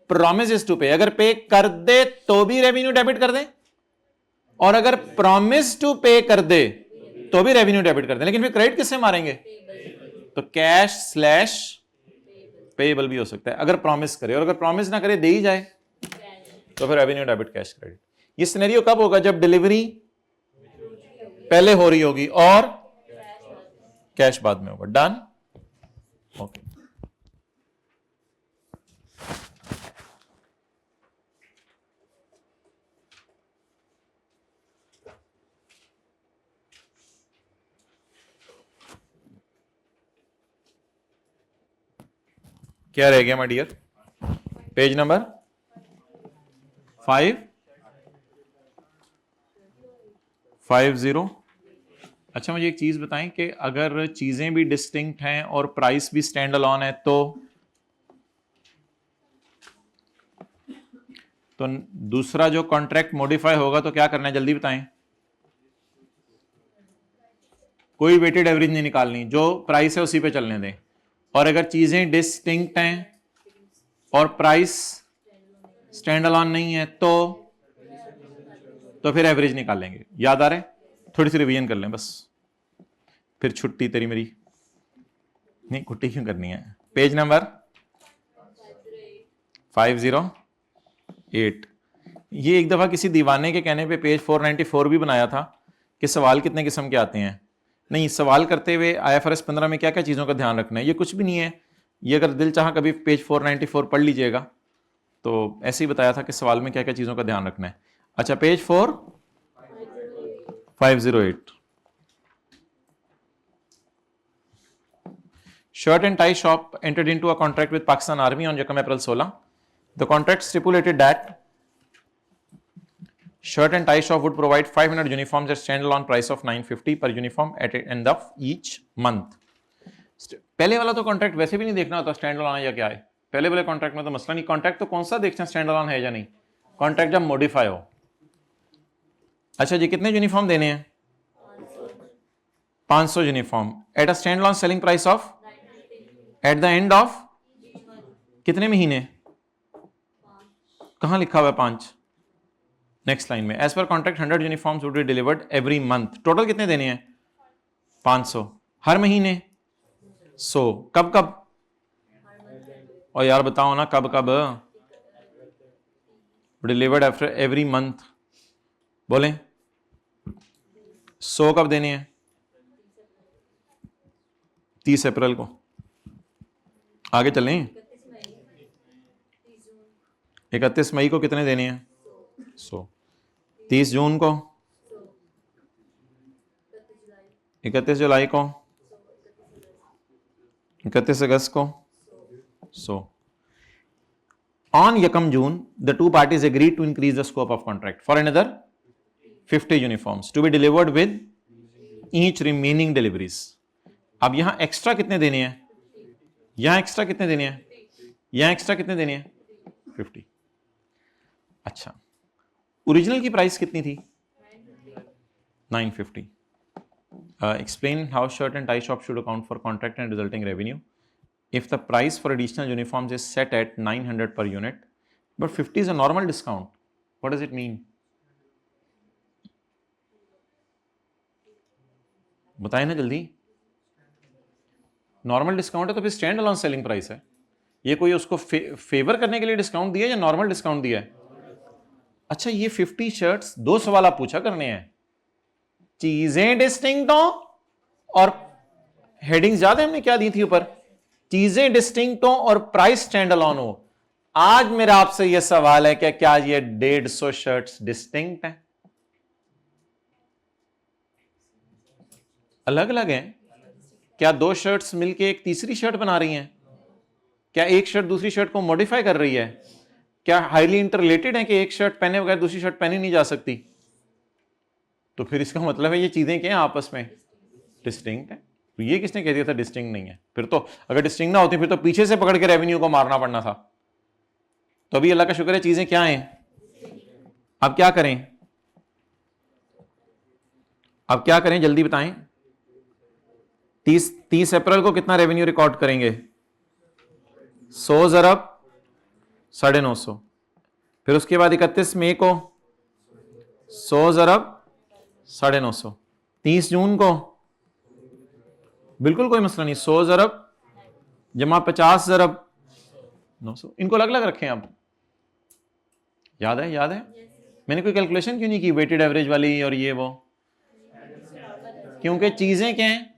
प्रोमिसेस टू पे। अगर पे कर दे तो भी रेवेन्यू डेबिट कर दे, और अगर प्रॉमिस टू पे कर दे तो भी रेवेन्यू डेबिट कर दे। लेकिन फिर क्रेडिट किससे मारेंगे? तो कैश स्लैश पेबल भी हो सकता है अगर प्रॉमिस करे, और अगर प्रॉमिस ना करे दे ही जाए तो फिर रेवेन्यू डेबिट कैश क्रेडिट। ये सिनेरियो कब होगा? जब डिलीवरी पहले हो रही होगी और कैश बाद में होगा। डन? ओके। क्या रह गया माय डियर? Page number 550। अच्छा मुझे एक चीज बताएं कि अगर चीजें भी डिस्टिंक्ट हैं और प्राइस भी स्टैंड अलोन है तो दूसरा जो कॉन्ट्रैक्ट मॉडिफाई होगा तो क्या करना है, जल्दी बताएं। कोई वेटेड एवरेज नहीं निकालनी, जो प्राइस है उसी पे चलने दें। और अगर चीजें डिस्टिंक्ट हैं और प्राइस स्टैंड अलोन नहीं है तो फिर एवरेज निकालेंगे। याद आ रहा है? थोड़ी सी रिवीजन कर लें बस, फिर छुट्टी तेरी मेरी। नहीं छुट्टी क्यों करनी है? Page number 508। ये एक दफा किसी दीवाने के कहने पे पेज 494 भी बनाया था कि सवाल कितने किस्म के आते हैं। नहीं, सवाल करते हुए IFRS 15 में क्या क्या चीज़ों का ध्यान रखना है, ये कुछ भी नहीं है। ये अगर दिल चाहा कभी पेज 494 पढ़ लीजिएगा, तो ऐसे ही बताया था कि सवाल में क्या क्या चीज़ों का ध्यान रखना है। अच्छा, page 508। Shirt and tie shop entered into a contract with Pakistan Army on April 16. The contract stipulated that Shirt and tie shop would provide 500 uniforms at standalone price of 950 per uniform at the end of each month. पहले वाला तो contract वैसे भी नहीं देखना होता stand alone है या क्या है। पहले वाले कॉन्ट्रैक्ट में तो मसला नहीं, कॉन्ट्रैक्ट तो कौन सा देखते हैं स्टैंड अलोन है या नहीं, कॉन्ट्रैक्ट जब मॉडिफाई हो। अच्छा जी, कितने यूनिफॉर्म देने हैं? 500 uniform at a stand alone selling price of at the end of कितने महीने? कहां लिखा हुआ है 5? नेक्स्ट लाइन में, as per contract 100 uniforms would be delivered every month. Total कितने देने हैं? 500 हर महीने। 100 कब कब? और यार बताओ ना कब कब? Delivered after every month. बोलें 100 कब देने हैं? 30 अप्रैल को। आगे चलें, 31 मई को कितने देने हैं? 100। 30 जून को, 31 जुलाई को, 31 अगस्त को 100। On Yakam June, the two parties agreed to increase the scope of contract for another 50 uniforms to be delivered with each remaining deliveries. अब यहां एक्स्ट्रा कितने देने हैं? यहां एक्स्ट्रा कितने देने हैं? यहां एक्स्ट्रा कितने देने हैं? 50। अच्छा, ओरिजिनल की प्राइस कितनी थी? 950। Explain how shirt and tie shop should account for contract and resulting revenue if the price for additional uniforms is set at 900 per unit, but 50 is a normal discount. What does it mean? बताएं ना जल्दी। Normal discount है तो फिर stand alone selling price है। ये कोई उसको फेवर करने के लिए डिस्काउंट दिया या नॉर्मल डिस्काउंट दिया है? अच्छा, ये 50 शर्ट्स, 2 सवाल आप पूछा करने हैं। चीजें डिस्टिंक्ट हो और हेडिंग्स याद है हमने क्या दी थी ऊपर? चीजें डिस्टिंक्ट हो और प्राइस स्टैंड अलोन हो। आज मेरा आपसे यह सवाल है कि क्या ये 150 शर्ट्स डिस्टिंक्ट हैं? अलग अलग हैं? क्या 2 शर्ट्स मिलके एक तीसरी शर्ट बना रही हैं? क्या एक शर्ट दूसरी शर्ट को मॉडिफाई कर रही है? क्या हाईली इंटररिलेटेड है कि एक शर्ट पहने बगैर दूसरी शर्ट पहनी नहीं जा सकती? तो फिर इसका मतलब है ये चीजें क्या हैं आपस में? डिस्टिंक्ट है। तो ये किसने कह दिया था डिस्टिंक्ट नहीं है? फिर तो अगर डिस्टिंक्ट ना होती फिर तो पीछे से पकड़ के रेवेन्यू को मारना पड़ना था। तो अभी अल्लाह का शुक्र है चीजें क्या हैं? अब क्या करें? अब क्या करें जल्दी बताएं। 30 अप्रैल को कितना रेवेन्यू रिकॉर्ड करेंगे? 100 अरब 950। फिर उसके बाद 31 मई को 100 अरब 950। 30 जून को बिल्कुल कोई मसला नहीं, 100 अरब जमा 50 अरब 900। इनको अलग अलग रखें। अब याद है? याद है? मैंने कोई कैलकुलेशन क्यों नहीं की वेटेड एवरेज वाली और ये वो? क्योंकि चीजें क्या हैं?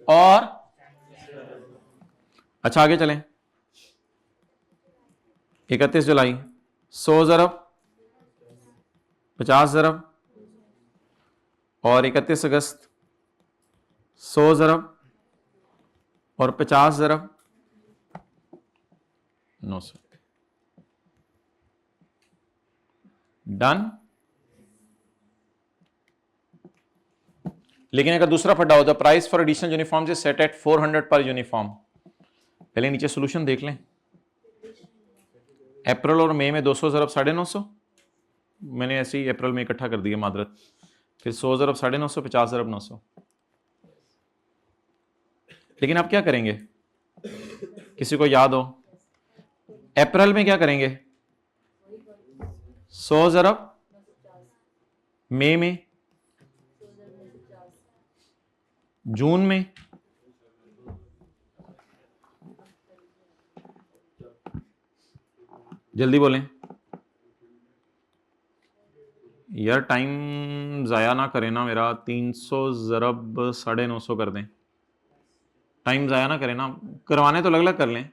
और अच्छा आगे चलें। 31 जुलाई 100 अरब 50 अरब और 31 अगस्त 100 अरब और 50 अरब 900। डन। लेकिन अगर दूसरा फटा हो, the price for additional uniform is set at 400 per uniform. पहले नीचे सोल्यूशन देख लें। अप्रैल और मई में 200 ज़रब 950, मैंने ऐसे ही अप्रैल में इकट्ठा कर दिया मादरत। फिर 100 ज़रब 950, 50 ज़रब 900। लेकिन आप क्या करेंगे, किसी को याद हो? अप्रैल में क्या करेंगे? 100 ज़रब, मई में, जून में, जल्दी बोलें यार, टाइम ज़ाया ना करें ना मेरा। 300 ज़रब 950 कर दें, टाइम ज़ाया ना करें ना, करवाने तो अलग अलग कर लें।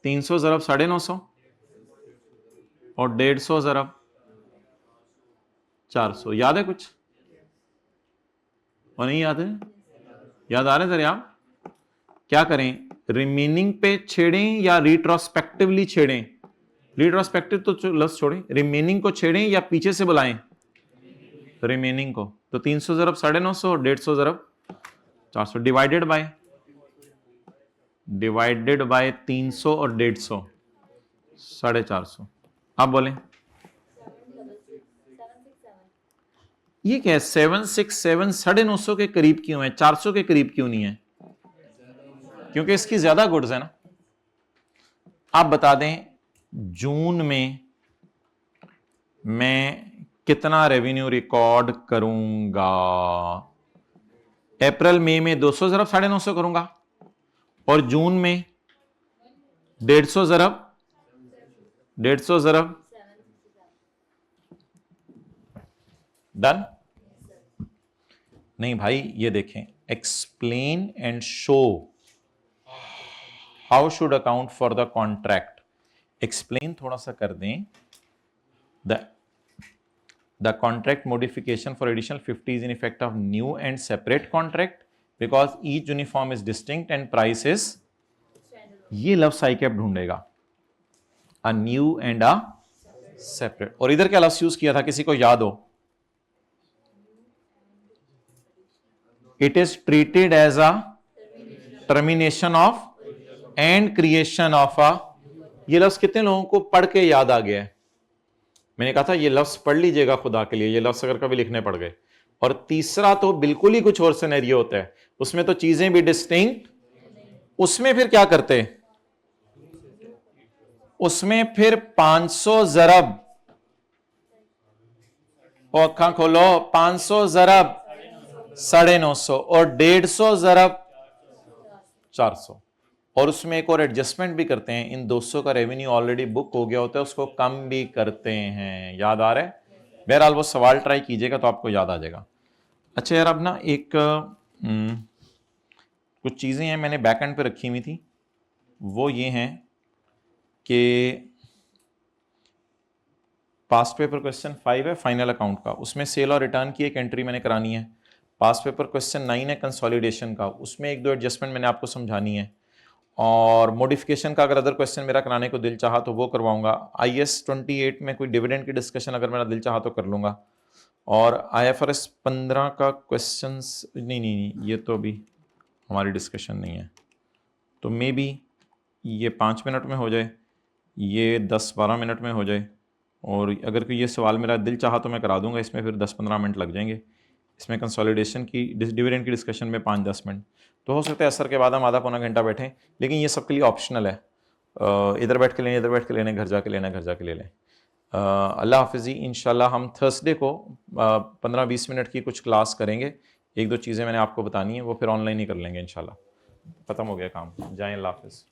300 ज़रब 950 और 150 ज़रब 400। याद है कुछ और नहीं याद है? याद आ रहे थे आप? क्या करें, रिमेनिंग पे छेड़ें या रिट्रोस्पेक्टिवली छेड़ें? रिट्रोस्पेक्टिव तो लफ्ज छोड़ें, रिमेनिंग को छेड़ें या पीछे से बुलाएं? रिमेनिंग को। तो 300 ज़रब 950 और 150 ज़रब 400 डिवाइडेड बाय 300 और 150, 450। आप बोलें ये क्या है? 767 950 के करीब क्यों है, 400 के करीब क्यों नहीं है? क्योंकि इसकी ज्यादा गुड्स है ना। आप बता दें जून में मैं कितना रेवेन्यू रिकॉर्ड करूंगा? अप्रैल मई में 200 ज़रब 950 करूंगा और जून में 150 ज़रब। डन? नहीं भाई, ये देखें, explain and show how should account for the contract. Explain थोड़ा सा कर दें। The contract modification for additional 50 is in effect of new and separate contract because each uniform is distinct and price is, ये लफ्ज साइकेप ढूंढेगा, a new and a separate. और इधर क्या लफ्ज यूज किया था, किसी को याद हो? It is treated as a termination of and creation of a. ये लफ्ज कितने लोगों को पढ़ के याद आ गया है? मैंने कहा था ये लफ्ज पढ़ लीजिएगा खुदा के लिए, ये लफ्ज अगर कभी लिखने पड़ गए। और तीसरा तो बिल्कुल ही कुछ और सिनेरियो होता है, उसमें तो चीजें भी डिस्टिंक्ट, उसमें फिर क्या करते, उसमें फिर 500 ज़रब, और अखा खोलो, 500 ज़रब 950 और 150 ज़रब 400। और उसमें एक और एडजस्टमेंट भी करते हैं, इन 200 का रेवेन्यू ऑलरेडी बुक हो गया होता है, उसको कम भी करते हैं। याद आ रहा है? बहरहाल वो सवाल ट्राई कीजिएगा तो आपको याद आ जाएगा। अच्छा यार, अब ना एक कुछ चीज़ें हैं मैंने बैक एंड पे रखी हुई थी, वो ये हैं कि पास्ट पेपर क्वेश्चन 5 है फाइनल अकाउंट का, उसमें सेल और रिटर्न की एक एंट्री मैंने करानी है। पास्ट पेपर क्वेश्चन 9 है कंसोलिडेशन का, उसमें एक दो एडजस्टमेंट मैंने आपको समझानी है। और मॉडिफिकेशन का अगर अदर क्वेश्चन मेरा कराने को दिल चाहा तो वो करवाऊंगा। IS 28 में कोई डिविडेंड की डिस्कशन अगर मेरा दिल चाहा तो कर लूँगा। और IFRS 15 का क्वेश्चन नहीं, ये तो अभी हमारी डिस्कशन नहीं है, तो मे बी ये 5 मिनट में हो जाए, ये 10-12 मिनट में हो जाए। और अगर कोई ये सवाल मेरा दिल चाहा तो मैं करा दूंगा, इसमें फिर 10-15 मिनट लग जाएंगे। इसमें कंसोलिडेशन की डिविडेंड की डिस्कशन में 5-10 मिनट, तो हो सकता है असर के बाद हम आधा पौना घंटा बैठें, लेकिन ये सबके लिए ऑप्शनल है। इधर बैठ के लेने, इधर बैठ के लेने, घर जाके लेना, घर जाके ले लें। अल्लाह हाफ़िज़ जी। इंशाल्लाह हम थर्सडे को 15-20 मिनट की कुछ क्लास करेंगे। एक दो चीज़ें मैंने आपको बतानी है, वो फिर ऑनलाइन ही कर लेंगे इंशाल्लाह। ख़त्म हो गया काम, जाएँ, अल्लाह हाफ़िज़।